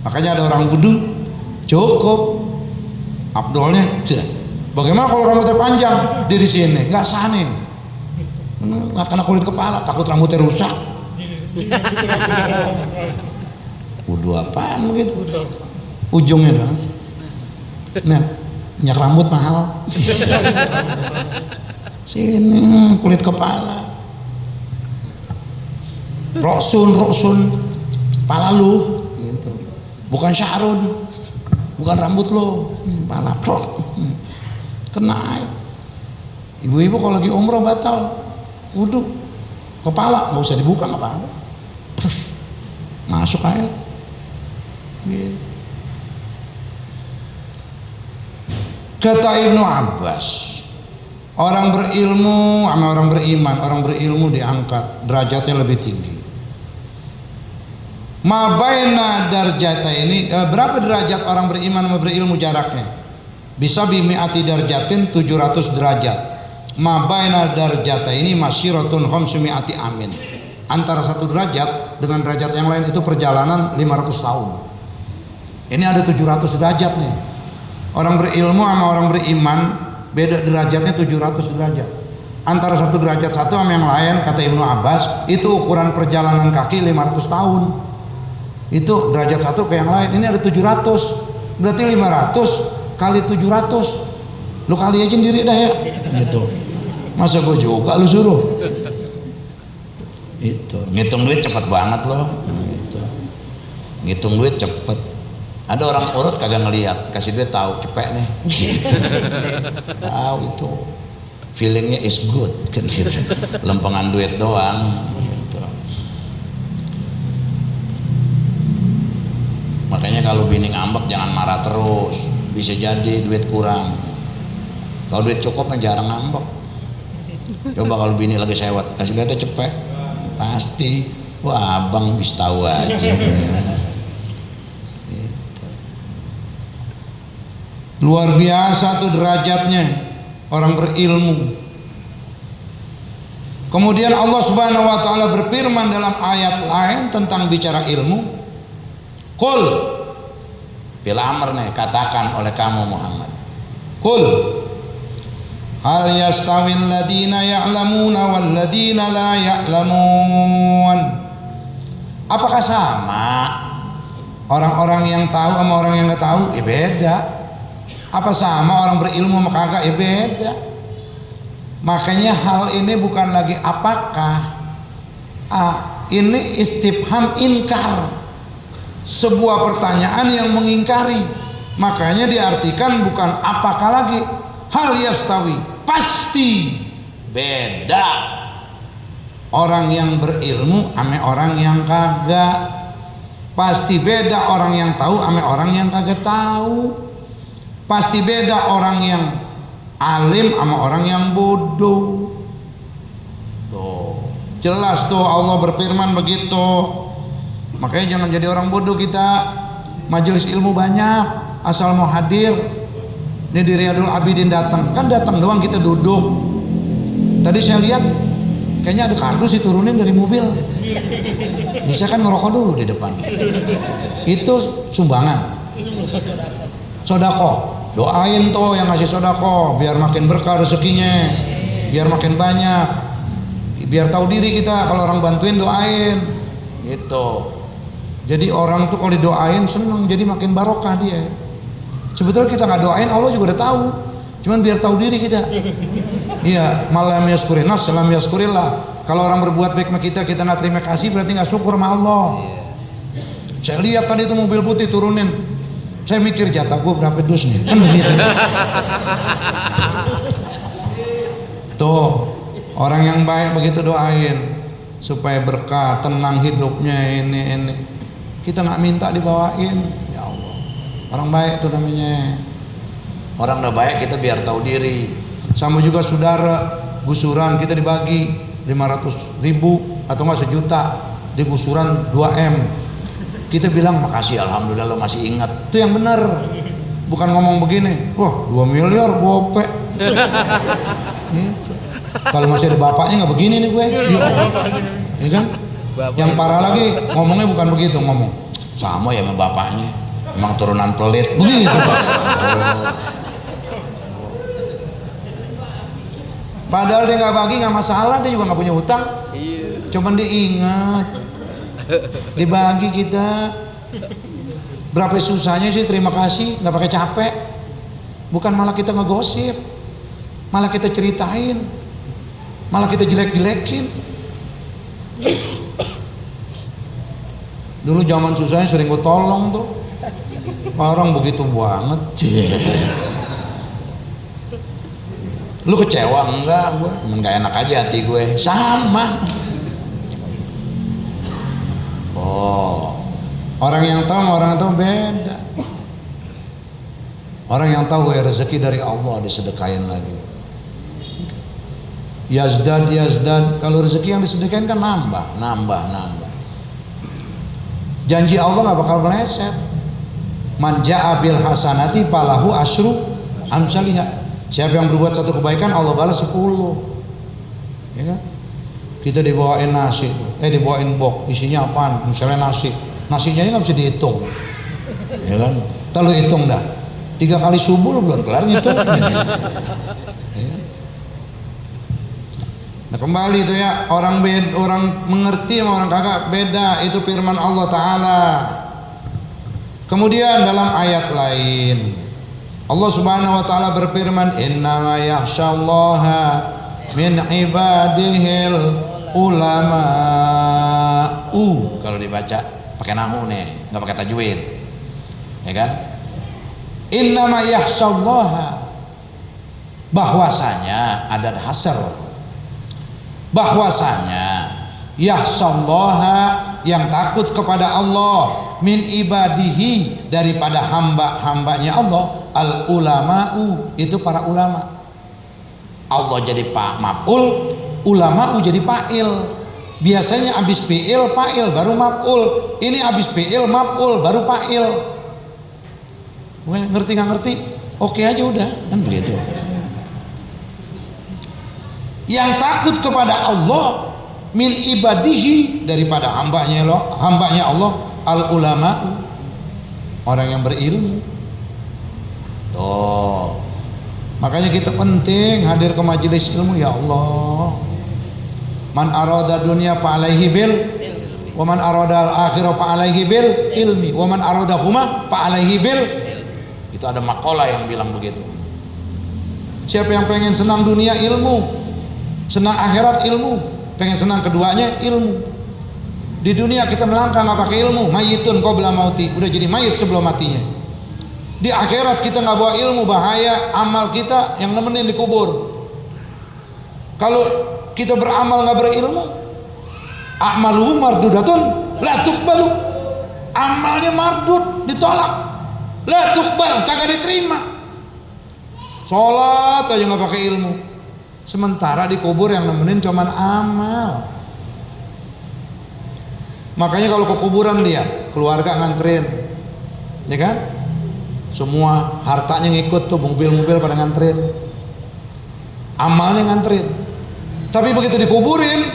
Makanya ada orang wudhu cukup abdolnya. Bagaimana kalau rambutnya panjang di sini nggak sane, nggak kena kulit kepala, takut rambutnya rusak. Wudhu apaan begitu? Ujungnya dong. Nah, minyak rambut mahal. Sini kulit kepala. Roksun, kepala lu, gitu. Bukan syarun, bukan rambut lo, kepala kena air. Ibu-ibu kalau lagi umroh batal wudhu, kepala nggak usah dibuka, nggak apa-apa, masuk air. Gitu. Kata Ibnu Abbas, orang berilmu sama orang beriman, orang berilmu diangkat derajatnya lebih tinggi. Mabaina darjata ini berapa derajat orang beriman sama berilmu jaraknya? Bisa bimi'ati darjatin 700 derajat. Mabaina darjata ini masyiratun khamsumi'ati amin. Antara satu derajat dengan derajat yang lain itu perjalanan 500 tahun. Ini ada 700 derajat nih. Orang berilmu sama orang beriman beda derajatnya 700 derajat. Antara satu derajat satu sama yang lain, kata Ibnu Abbas, itu ukuran perjalanan kaki 500 tahun. Itu derajat satu ke yang lain. Ini ada 700. Berarti 500 kali 700. Lu kali aja sendiri dah ya. Gitu. Masa gue juga lu suruh. Itu ngitung duit cepet banget loh. Gitu. Ngitung duit cepet. Ada orang urut kagak ngelihat, kasih duit tahu cepet nih. Gitu. Tahu itu. Feelingnya is good kan gitu. Lempengan duit doang. Gitu. Makanya kalau bini ngambek jangan marah terus. Bisa jadi duit kurang. Kalau duit cukup jarang ngambek. Coba kalau bini lagi sewot, kasih duitnya cepet. Pasti, wah abang bisa tahu aja. Gitu. Luar biasa tuh derajatnya orang berilmu. Kemudian Allah Subhanahu wa taala berfirman dalam ayat lain tentang bicara ilmu. Qul, bila amr nih, katakan oleh kamu Muhammad. Qul hal yastawil ladina ya'lamuna wal ladina la ya'lamun. Apakah sama orang-orang yang tahu sama orang yang enggak tahu? Ya beda. Apa sama orang berilmu sama kagak? Ya beda. Makanya hal ini bukan lagi apakah ini istifham inkar, sebuah pertanyaan yang mengingkari. Makanya diartikan bukan apakah lagi, hal yastawi, pasti beda orang yang berilmu ame orang yang kagak. Pasti beda orang yang tahu ame orang yang kagak tahu. Pasti beda orang yang alim sama orang yang bodoh. Tuh, jelas tuh Allah berfirman begitu. Makanya jangan jadi orang bodoh kita. Majelis ilmu banyak, asal mau hadir. Ini di Riyadul Abidin datang, kan datang doang kita duduk. Tadi saya lihat kayaknya ada kardus diturunin dari mobil. Ini saya kan ngerokok dulu di depan. Itu sumbangan. Sodako, doain tuh yang ngasih sodako biar makin berkah rezekinya, biar makin banyak, biar tahu diri kita. Kalau orang bantuin doain gitu. Jadi orang tuh kalau didoain seneng, jadi makin barokah dia. Sebetulnya kita nggak doain, Allah juga udah tahu, cuman biar tahu diri kita. Iya, malam yaskurillah, salam yaskurillah. Kalau orang berbuat baik sama kita nggak terima kasih, berarti nggak syukur sama Allah. Saya lihat tadi itu mobil putih turunin, saya mikir jatah gue berapa dus nih, kan begitu. Tuh, orang yang baik begitu doain supaya berkah, tenang hidupnya ini. Kita nggak minta dibawain, ya Allah. Orang baik itu namanya. Orang udah baik kita biar tahu diri. Sama juga saudara gusuran kita dibagi 500.000 atau nggak sejuta, di gusuran 2M. Kita bilang makasih, alhamdulillah lo masih ingat. Itu yang benar. Bukan ngomong begini, wah 2 miliar gope. Gitu. Kalau masih ada bapaknya nggak begini nih gue, ya kan? Yang parah lagi ngomongnya bukan begitu, ngomong sama ya sama bapaknya, emang turunan pelit, begitu. Padahal dia nggak bagi nggak masalah, dia juga nggak punya hutang. Cuman diingat, dibagi kita. Berapa susahnya sih terima kasih, nggak pakai capek. Bukan malah kita ngegosip, malah kita ceritain, malah kita jelek-jelekin. Dulu zaman susahnya sering gue tolong tuh, orang begitu banget. Lu kecewa enggak? Gue emang gak enak aja hati gue. Sama. Oh, orang yang tahu sama orang yang tahu beda. Orang yang tahu ya rezeki dari Allah disedekain lagi. Yazdad. Kalau rezeki yang disedekain kan nambah. Janji Allah nggak bakal meleset. Man ja'a bil hasanati falahu asyru amsalihha. Siapa yang berbuat satu kebaikan Allah balas 10. Ya kan? Kita dibawain nasi itu, dibawain box, isinya apaan? Misalnya nasi. Nasinya nggak bisa dihitung. Ya kan? Kita lu hitung dah. 3 kali subuh lu belum kelar ngitung. Ya kan? Nah kembali itu ya, orang mengerti sama orang kagak beda, itu firman Allah Ta'ala. Kemudian dalam ayat lain Allah Subhanahu wa Ta'ala berfirman, innama yakhsyallaha min ibadihil ulama. Kalau dibaca pakai nahu nih, nggak pakai tajwid, ya kan? Innama yakhsyallaha, bahwasanya ada hasar, bahwasanya yakhsyallaha, yang takut kepada Allah, min ibadihi, daripada hamba-hambanya Allah, al ulama'u, itu para ulama. Allah jadi maf'ul, ulama'u jadi fa'il. Biasanya habis fi'il fa'il baru maf'ul, ini habis fi'il maf'ul baru fa'il. Ngerti nggak ngerti? Oke aja udah, kan begitu. Yang takut kepada Allah, min ibadihi, daripada hambanya Allah, al ulama, orang yang berilmu. Tuh, makanya kita penting hadir ke majelis ilmu. Ya Allah, man arada dunia fa alaihi bil, wa man arada al akhirah fa alaihi bil ilmi, wa man arada huma fa alaihi bil. Itu ada makalah yang bilang begitu. Siapa yang pengen senang dunia, ilmu, senang akhirat, ilmu, pengen senang keduanya, ilmu. Di dunia kita melangkah nggak pakai ilmu, mayitun qabla mauti, udah jadi mayit sebelum matinya. Di akhirat kita nggak bawa ilmu, bahaya, amal kita yang nemenin dikubur. Kalau kita beramal nggak berilmu, a'maluhu mardudatun la tuqbalu, amalnya mardud, ditolak, la tuqbal, kagak diterima. Sholat aja nggak pakai ilmu, sementara dikubur yang nemenin cuman amal. Makanya kalau ke kuburan dia, keluarga nganterin, ya kan? Semua hartanya ngikut tuh, mobil-mobil pada nganterin, amalnya nganterin. Tapi begitu dikuburin,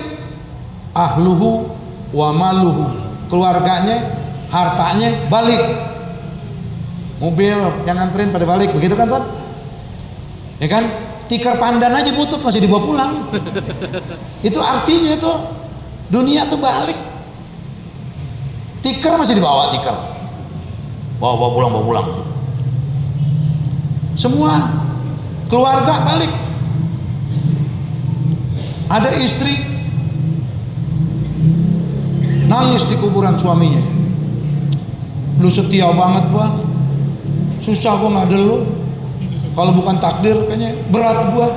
ahluhu wa maluhu, keluarganya, hartanya balik, mobil yang nganterin pada balik, begitu kan Tuan? Ya kan? Tikar pandan aja butut masih dibawa pulang. Itu artinya tuh dunia tuh balik. Tikar masih dibawa, tikar bawa pulang. Semua keluarga balik. Ada istri nangis di kuburan suaminya, lu setia banget Bang, susah gua nggak ada lu, kalau bukan takdir kayaknya berat gua,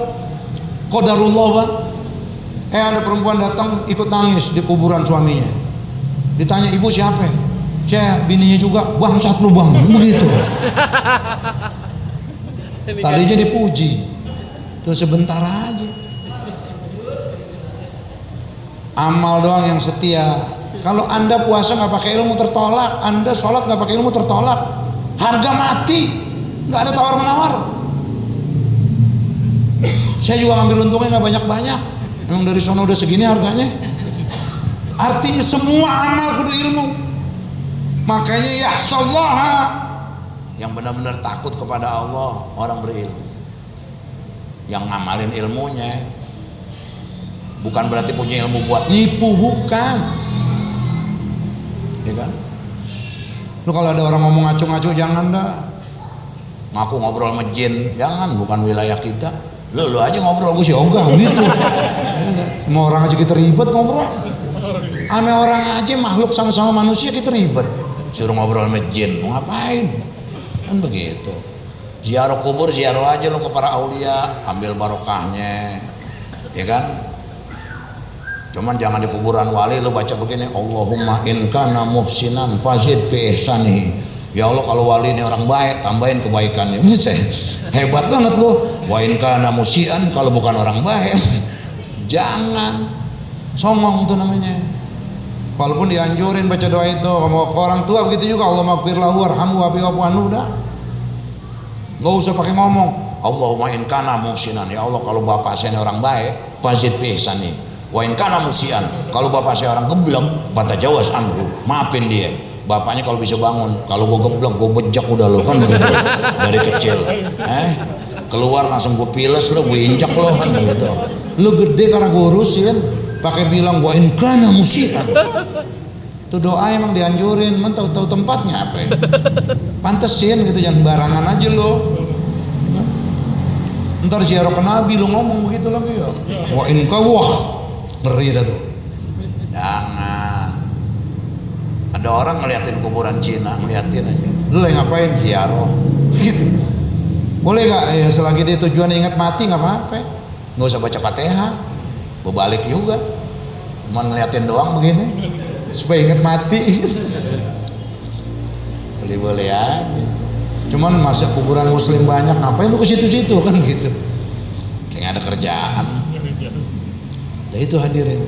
qadarullah Bang. Ada perempuan datang ikut nangis di kuburan suaminya. Ditanya, ibu siapa? Saya bininya juga. Bangsat lu Bang, begitu. Tadinya dipuji, tuh sebentar aja. Amal doang yang setia. Kalau Anda puasa nggak pakai ilmu tertolak, Anda sholat nggak pakai ilmu tertolak, harga mati, nggak ada tawar menawar. Saya juga ngambil untungnya nggak banyak-banyak, emang dari sono udah segini harganya. Artinya semua amal kudu ilmu. Makanya ya Allah, yang benar-benar takut kepada Allah orang berilmu, yang ngamalin ilmunya. Bukan berarti punya ilmu buat nipu, bukan, ya kan? Lu kalau ada orang ngomong ngaco-ngaco jangan dah. Ngaku ngobrol sama jin, jangan, bukan wilayah kita. Lu aja ngobrol, gue sih ogah gitu. Mau orang aja kita ribet ngobrol. Ame orang aja makhluk sama-sama manusia kita ribet. Suruh ngobrol sama jin, mau ngapain? Kan begitu. Ziarah kubur, ziarah aja lu ke para aulia, ambil barokahnya, ya kan? Cuman jangan di kuburan wali lu baca begini, Allahumma in kana muhsinan fazid bi ihsani. Ya Allah, kalau wali ini orang baik, tambahin kebaikannya. Hebat banget lu. Wa in kana musian, kalau bukan orang baik jangan. Songong tuh namanya. Walaupun dianjurin baca doa itu, kalau ke orang tua begitu juga, Allah maghfir lahu warhamhu wa'fu anhu, udah. Enggak usah pakai ngomong. Allahumma in kana muhsinan, ya Allah kalau bapak saya ini orang baik, fazid bi ihsani. Wa in kana musian, kalau bapak saya orang geblek, fatajawaz anhu, maafin dia. Bapaknya kalau bisa bangun, kalau gue geblek gue bejak udah lo, kan begitu. Dari kecil keluar langsung gue piles lo, gue injak lo, kan begitu. Lu gede karena gue urusin pakai bilang wa in kana musian. Itu doa emang dianjurin, men tahu tempatnya apa ya? Pantesin gitu, jangan barangan aja lo. Ntar ziarah ke Nabi lu ngomong begitu lagi ya. Wa in ka, wah ngeri dah tuh. Jangan. Ada orang ngeliatin kuburan Cina, ngeliatin aja. Lu lagi ngapain? Ziarah. Gitu. Boleh nggak? Ya selagi dia tujuannya ingat mati nggak apa-apa. Nggak usah baca Fatihah. Berbalik juga. Cuma ngeliatin doang begini, supaya ingat mati. Boleh-boleh aja. Cuman masa kuburan muslim banyak, ngapain lu ke situ-situ kan gitu. Kayak ada kerjaan. Nah itu hadirin.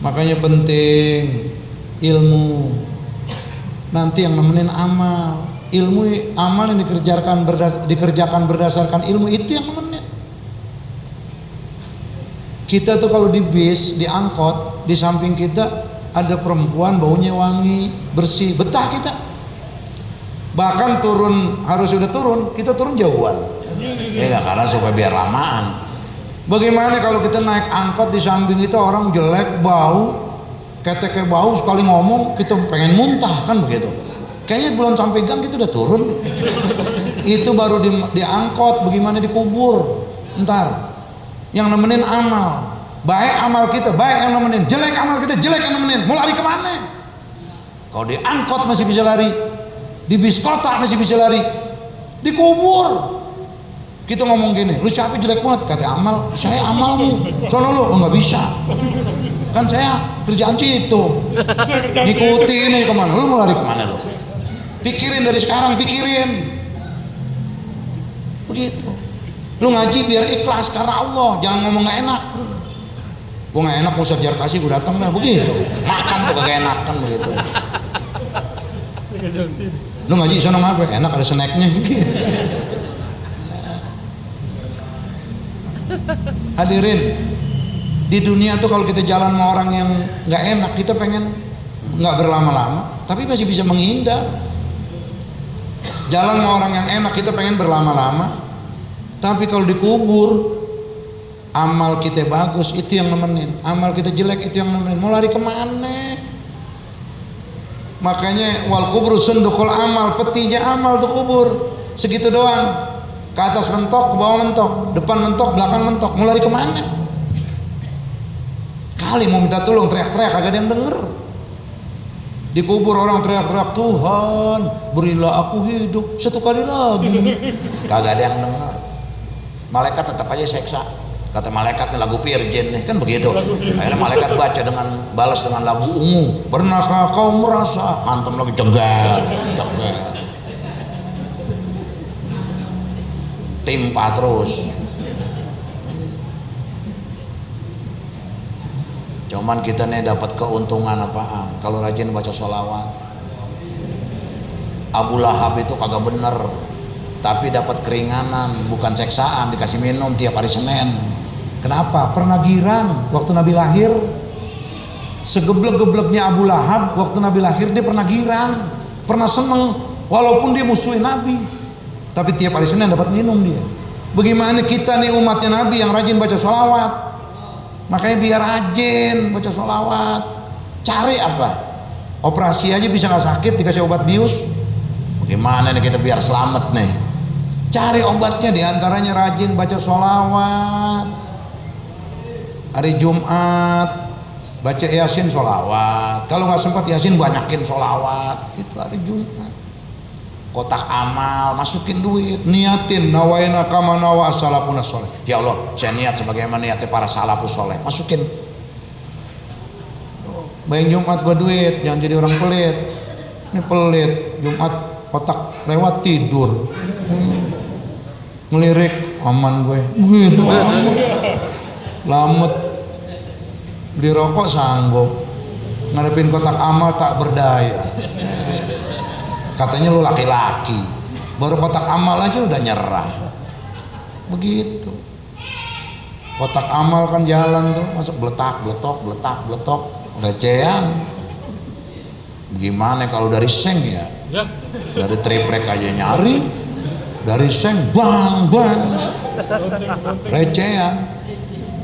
Makanya penting ilmu. Nanti yang nemenin amal. Ilmu, amal yang dikerjakan berdasarkan ilmu itu yang nemenin. Kita tuh kalau di bis, di angkot, di samping kita ada perempuan baunya wangi, bersih, betah kita. Bahkan turun, harus udah turun, kita turun jauhan. Ya gak, karena supaya biar lamaan. Bagaimana kalau kita naik angkot di samping itu orang jelek, bau, keteknya bau, sekali ngomong kita pengen muntah, kan begitu. Kayaknya belum sampai gang kita udah turun. Itu baru di angkot, bagaimana dikubur. Ntar yang nemenin amal. Baik amal kita, baik yang nemenin. Jelek amal kita, jelek yang nemenin. Mau lari kemana? Kalau di angkot masih bisa lari, di bis kota masih bisa lari, di kubur kita ngomong gini, lu siapa jelek banget? Kata amal, saya amalmu. Sono lu, nggak bisa. Kan saya kerjaan situ. Ngikutin aja kemana? Lu mau lari kemana lu? Pikirin dari sekarang, pikirin. Begitu. Lu ngaji biar ikhlas karena Allah, jangan ngomong nggak enak. Gua nggak enak, Ustaz Jar kasih gua datang dah, begitu. Makan tuh kagak enak kan begitu. Lu ngaji sono ngapa? Enak ada snacknya gitu. Hadirin, di dunia tuh kalau kita jalan sama orang yang nggak enak, kita pengen nggak berlama-lama, tapi masih bisa menghindar. Jalan sama orang yang enak, kita pengen berlama-lama, tapi kalau dikubur, amal kita bagus itu yang nemenin, amal kita jelek itu yang nemenin. Mau lari kemana? Makanya wal kubur sundukul amal, petinya amal tuh kubur, segitu doang. Ke atas mentok, ke bawah mentok, depan mentok, belakang mentok. Mau lari kemana? Kali mau minta tolong teriak-teriak kagak ada yang denger. Dikubur orang teriak-teriak, Tuhan berilah aku hidup satu kali lagi. Kagak ada yang denger. Malaikat tetap aja seksa. Kata malaikat nih lagu Pirjen nih, kan begitu. Akhirnya malaikat baca dengan balas dengan lagu ungu. Pernahkah kau merasa? Hantem lagi cegat. Timpa terus. Cuman kita nih dapat keuntungan apaan? Kalau rajin baca sholawat. Abu Lahab itu kagak bener, tapi dapat keringanan, bukan seksaan, dikasih minum tiap hari Senin. Kenapa? Pernah girang waktu Nabi lahir. Segeblek-gebleknya Abu Lahab waktu Nabi lahir dia pernah girang, pernah seneng, walaupun dia musuhin Nabi. Tapi tiap hari Senin dapat minum dia. Bagaimana kita nih umatnya Nabi yang rajin baca sholawat? Makanya biar rajin baca sholawat. Cari apa? Operasi aja bisa nggak sakit, dikasih obat bius. Bagaimana nih kita biar selamat nih? Cari obatnya, diantaranya rajin baca sholawat. Hari Jumat baca Yasin sholawat. Kalau nggak sempat Yasin banyakin sholawat. Itu hari Jumat. Kotak amal, masukin duit, niatin nawaina kama nawa salafuna soleh. Ya Allah, saya niat sebagaimana niatnya para salafus soleh. Masukin. Bayang Jumat gua duit, jangan jadi orang pelit. Ini pelit, Jumat kotak lewat tidur. Ngelirik, aman gue. Begitu aman. Lamet. Beli rokok sanggup. Ngadepin kotak amal tak berdaya. Katanya lu laki-laki, baru kotak amal aja udah nyerah. Begitu. Kotak amal kan jalan tuh, masuk beletak, beletok, recehan. Gimana kalau dari seng ya? Dari triplek aja nyari, dari seng bang, recehan.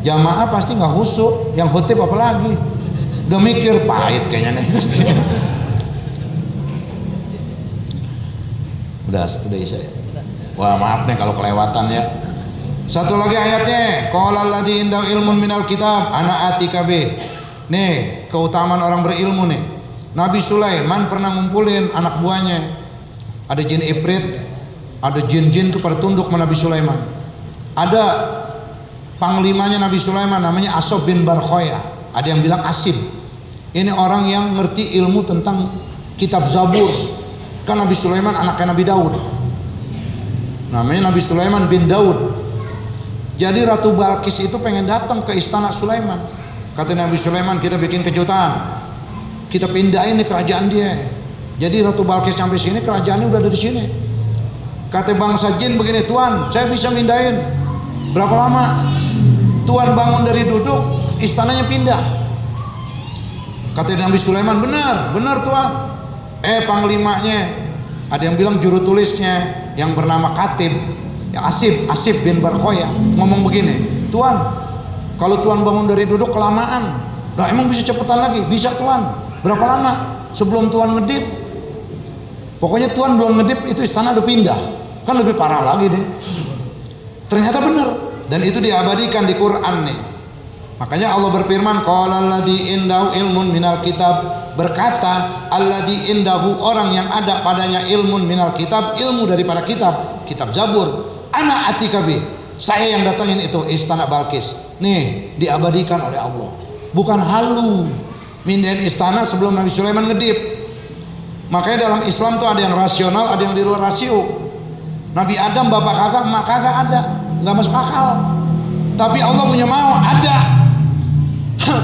Jamaah pasti nggak husuk, yang khutib apalagi, gak mikir pahit kayaknya nih. Udah Isa ya. Wah maaf nih kalau kelewatan ya. Satu lagi ayatnya, qala alladzi indahu ilmun minal kitab ana atika bih. Nih keutamaan orang berilmu nih. Nabi Sulaiman pernah ngumpulin anak buahnya. Ada jin ifrit, ada jin-jin itu pada tunduk sama Nabi Sulaiman. Ada panglimanya Nabi Sulaiman namanya Asob bin Barkhoya. Ada yang bilang Asib. Ini orang yang ngerti ilmu tentang kitab Zabur. Kan Nabi Sulaiman anaknya Nabi Daud, namanya Nabi Sulaiman bin Daud. Jadi Ratu Balkis itu pengen datang ke istana Sulaiman. Kata Nabi Sulaiman, kita bikin kejutan, kita pindahin nih kerajaan dia. Jadi Ratu Balkis sampai sini, kerajaannya udah ada di sini. Kata bangsa jin begini, Tuan saya bisa pindahin. Berapa lama? Tuan bangun dari duduk, istananya pindah. Kata Nabi Sulaiman, benar Tuan. Panglimanya, ada yang bilang juru tulisnya yang bernama Katib, ya Asib bin Barkhoya ngomong begini, Tuan, kalau Tuan bangun dari duduk kelamaan, nah emang bisa cepetan lagi? Bisa Tuan. Berapa lama? Sebelum Tuan ngedip. Pokoknya Tuan belum ngedip itu istana udah pindah. Kan lebih parah lagi deh. Ternyata benar, dan itu diabadikan di Quran nih. Makanya Allah berfirman, qala alladzi indahu ilmun minal kitab, berkata alladzi indahu, orang yang ada padanya ilmun minal kitab, ilmu daripada kitab Zabur, ana atikabi, saya yang datangin itu istana Balkis. Nih, diabadikan oleh Allah. Bukan halu. Mindahin istana sebelum Nabi Sulaiman ngedip. Makanya dalam Islam tuh ada yang rasional, ada yang di luar rasio. Nabi Adam bapak kakak, emak kakak ada, nggak masuk akal. Tapi Allah punya mau, ada.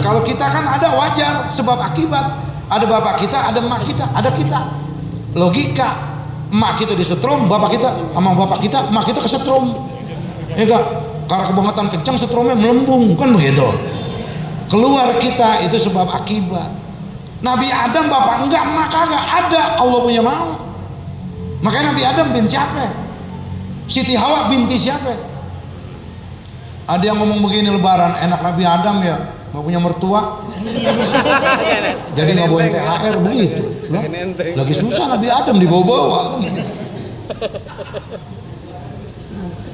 Kalau kita kan ada wajar, sebab akibat. Ada bapak kita, ada emak kita, ada kita. Logika, emak kita disetrum, bapak kita sama bapak kita, emak kita kesetrum. Ya enggak? Karena kebangetan kencang setrumnya melembung, kan begitu. Keluar kita itu sebab akibat. Nabi Adam bapak enggak, emak kagak, ada. Allah punya mau. Makanya Nabi Adam bin siapa? Siti Hawa binti siapa? Ada yang ngomong begini lebaran, enak Nabi Adam ya, nggak punya mertua, jadi nggak bawa THR begitu. Lah, lagi susah Nabi Adam dibawa-bawa.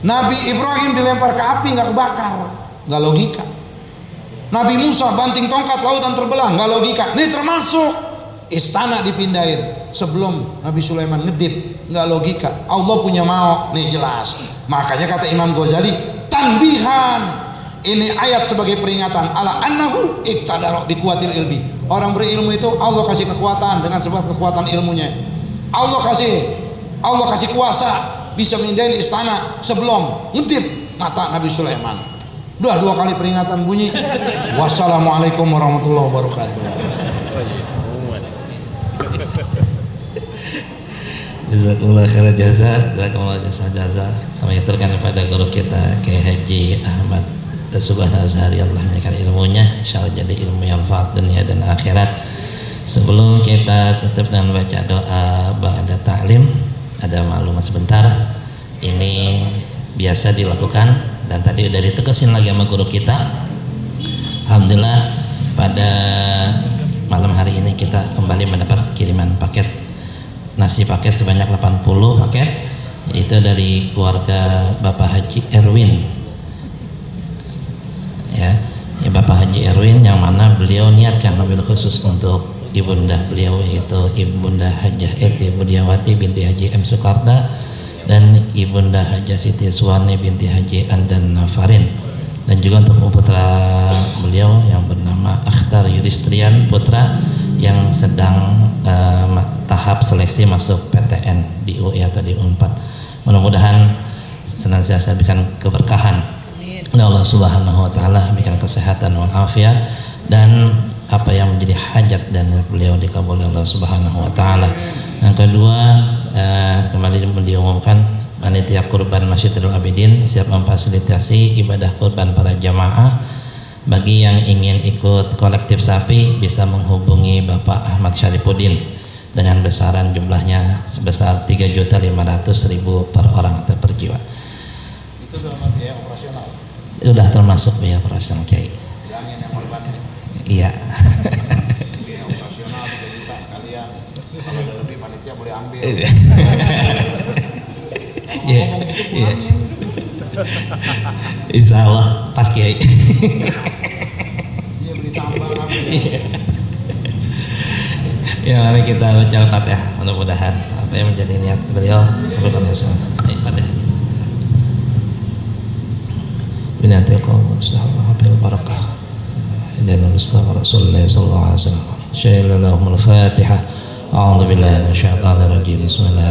Nabi Ibrahim dilempar ke api nggak kebakar, nggak logika. Nabi Musa banting tongkat lautan terbelah, nggak logika. Ini termasuk istana dipindahin sebelum Nabi Sulaiman ngedip, nggak logika. Allah punya mau, nih jelas. Makanya kata Imam Ghazali, tanbihan, ini ayat sebagai peringatan ala annahu iqtadara biquwatil ilmi. Orang berilmu itu Allah kasih kekuatan dengan sebab kekuatan ilmunya. Allah kasih kuasa bisa mindahin istana sebelum ngintip mata Nabi Sulaiman. Dua kali peringatan bunyi. Wassalamualaikum warahmatullahi wabarakatuh. Jazakumullah khairan jasa, jazakumullah jasa. Kami aturkan kepada guru kita Kiai Haji Ahmad Subhan Azhari, Allah menyerahkan ilmunya, insyaallah jadi ilmu yang manfaat dunia dan akhirat. Sebelum kita tutup dengan baca doa ba'da ta'lim, ada maklumat sebentar. Ini biasa dilakukan dan tadi udah ditekesin lagi sama guru kita. Alhamdulillah pada malam hari ini kita kembali mendapat kiriman paket nasi paket sebanyak 80 paket, itu dari keluarga Bapak Haji Erwin ya Bapak Haji Erwin, yang mana beliau niatkan mobil khusus untuk ibunda beliau, yaitu Ibunda Hajah Eti Budiawati binti Haji M. Sukarta dan Ibunda Hajah Siti Suwani binti Haji Andan Nafarin, dan juga untuk putra beliau yang bernama Akhtar Yudistrian Putra yang sedang tahap seleksi masuk PTN di UI atau di Unpad. Mudah-mudahan senantiasa berikan keberkahan oleh Allah Subhanahu wa taala, berikan kesehatan wal afiat, dan apa yang menjadi hajat dan beliau dikabuli Allah Subhanahu wa taala. Yang kedua, kembali diumumkan panitia kurban Masjidil Abidin siap memfasilitasi ibadah kurban para jamaah. Bagi yang ingin ikut kolektif sapi bisa menghubungi Bapak Ahmad Syarifuddin dengan besaran jumlahnya sebesar 3.500.000 per orang atau per jiwa. Itu dalam biaya operasional. Sudah termasuk biaya operasional Kiai. Bilangin yang korbannya. Iya. Biaya operasional 3 juta sekalian. Kalau ada lebih panitia boleh ambil. Iya. Iya. Insya Allah pas Kiai. Dia beli tambang ambil. Ya, mari kita baca Al-Fatihah. Mudah-mudahan apa yang menjadi niat beliau kabulkan ya Allah. Baik, Fatihah. Binatil qaum sallallahu bil barakah. Dan Mustafa Rasulullah sallallahu alaihi wasallam. Syai'allahu al-Fatihah. A'udzu billahi minasyaitonir rajim. Bismillah.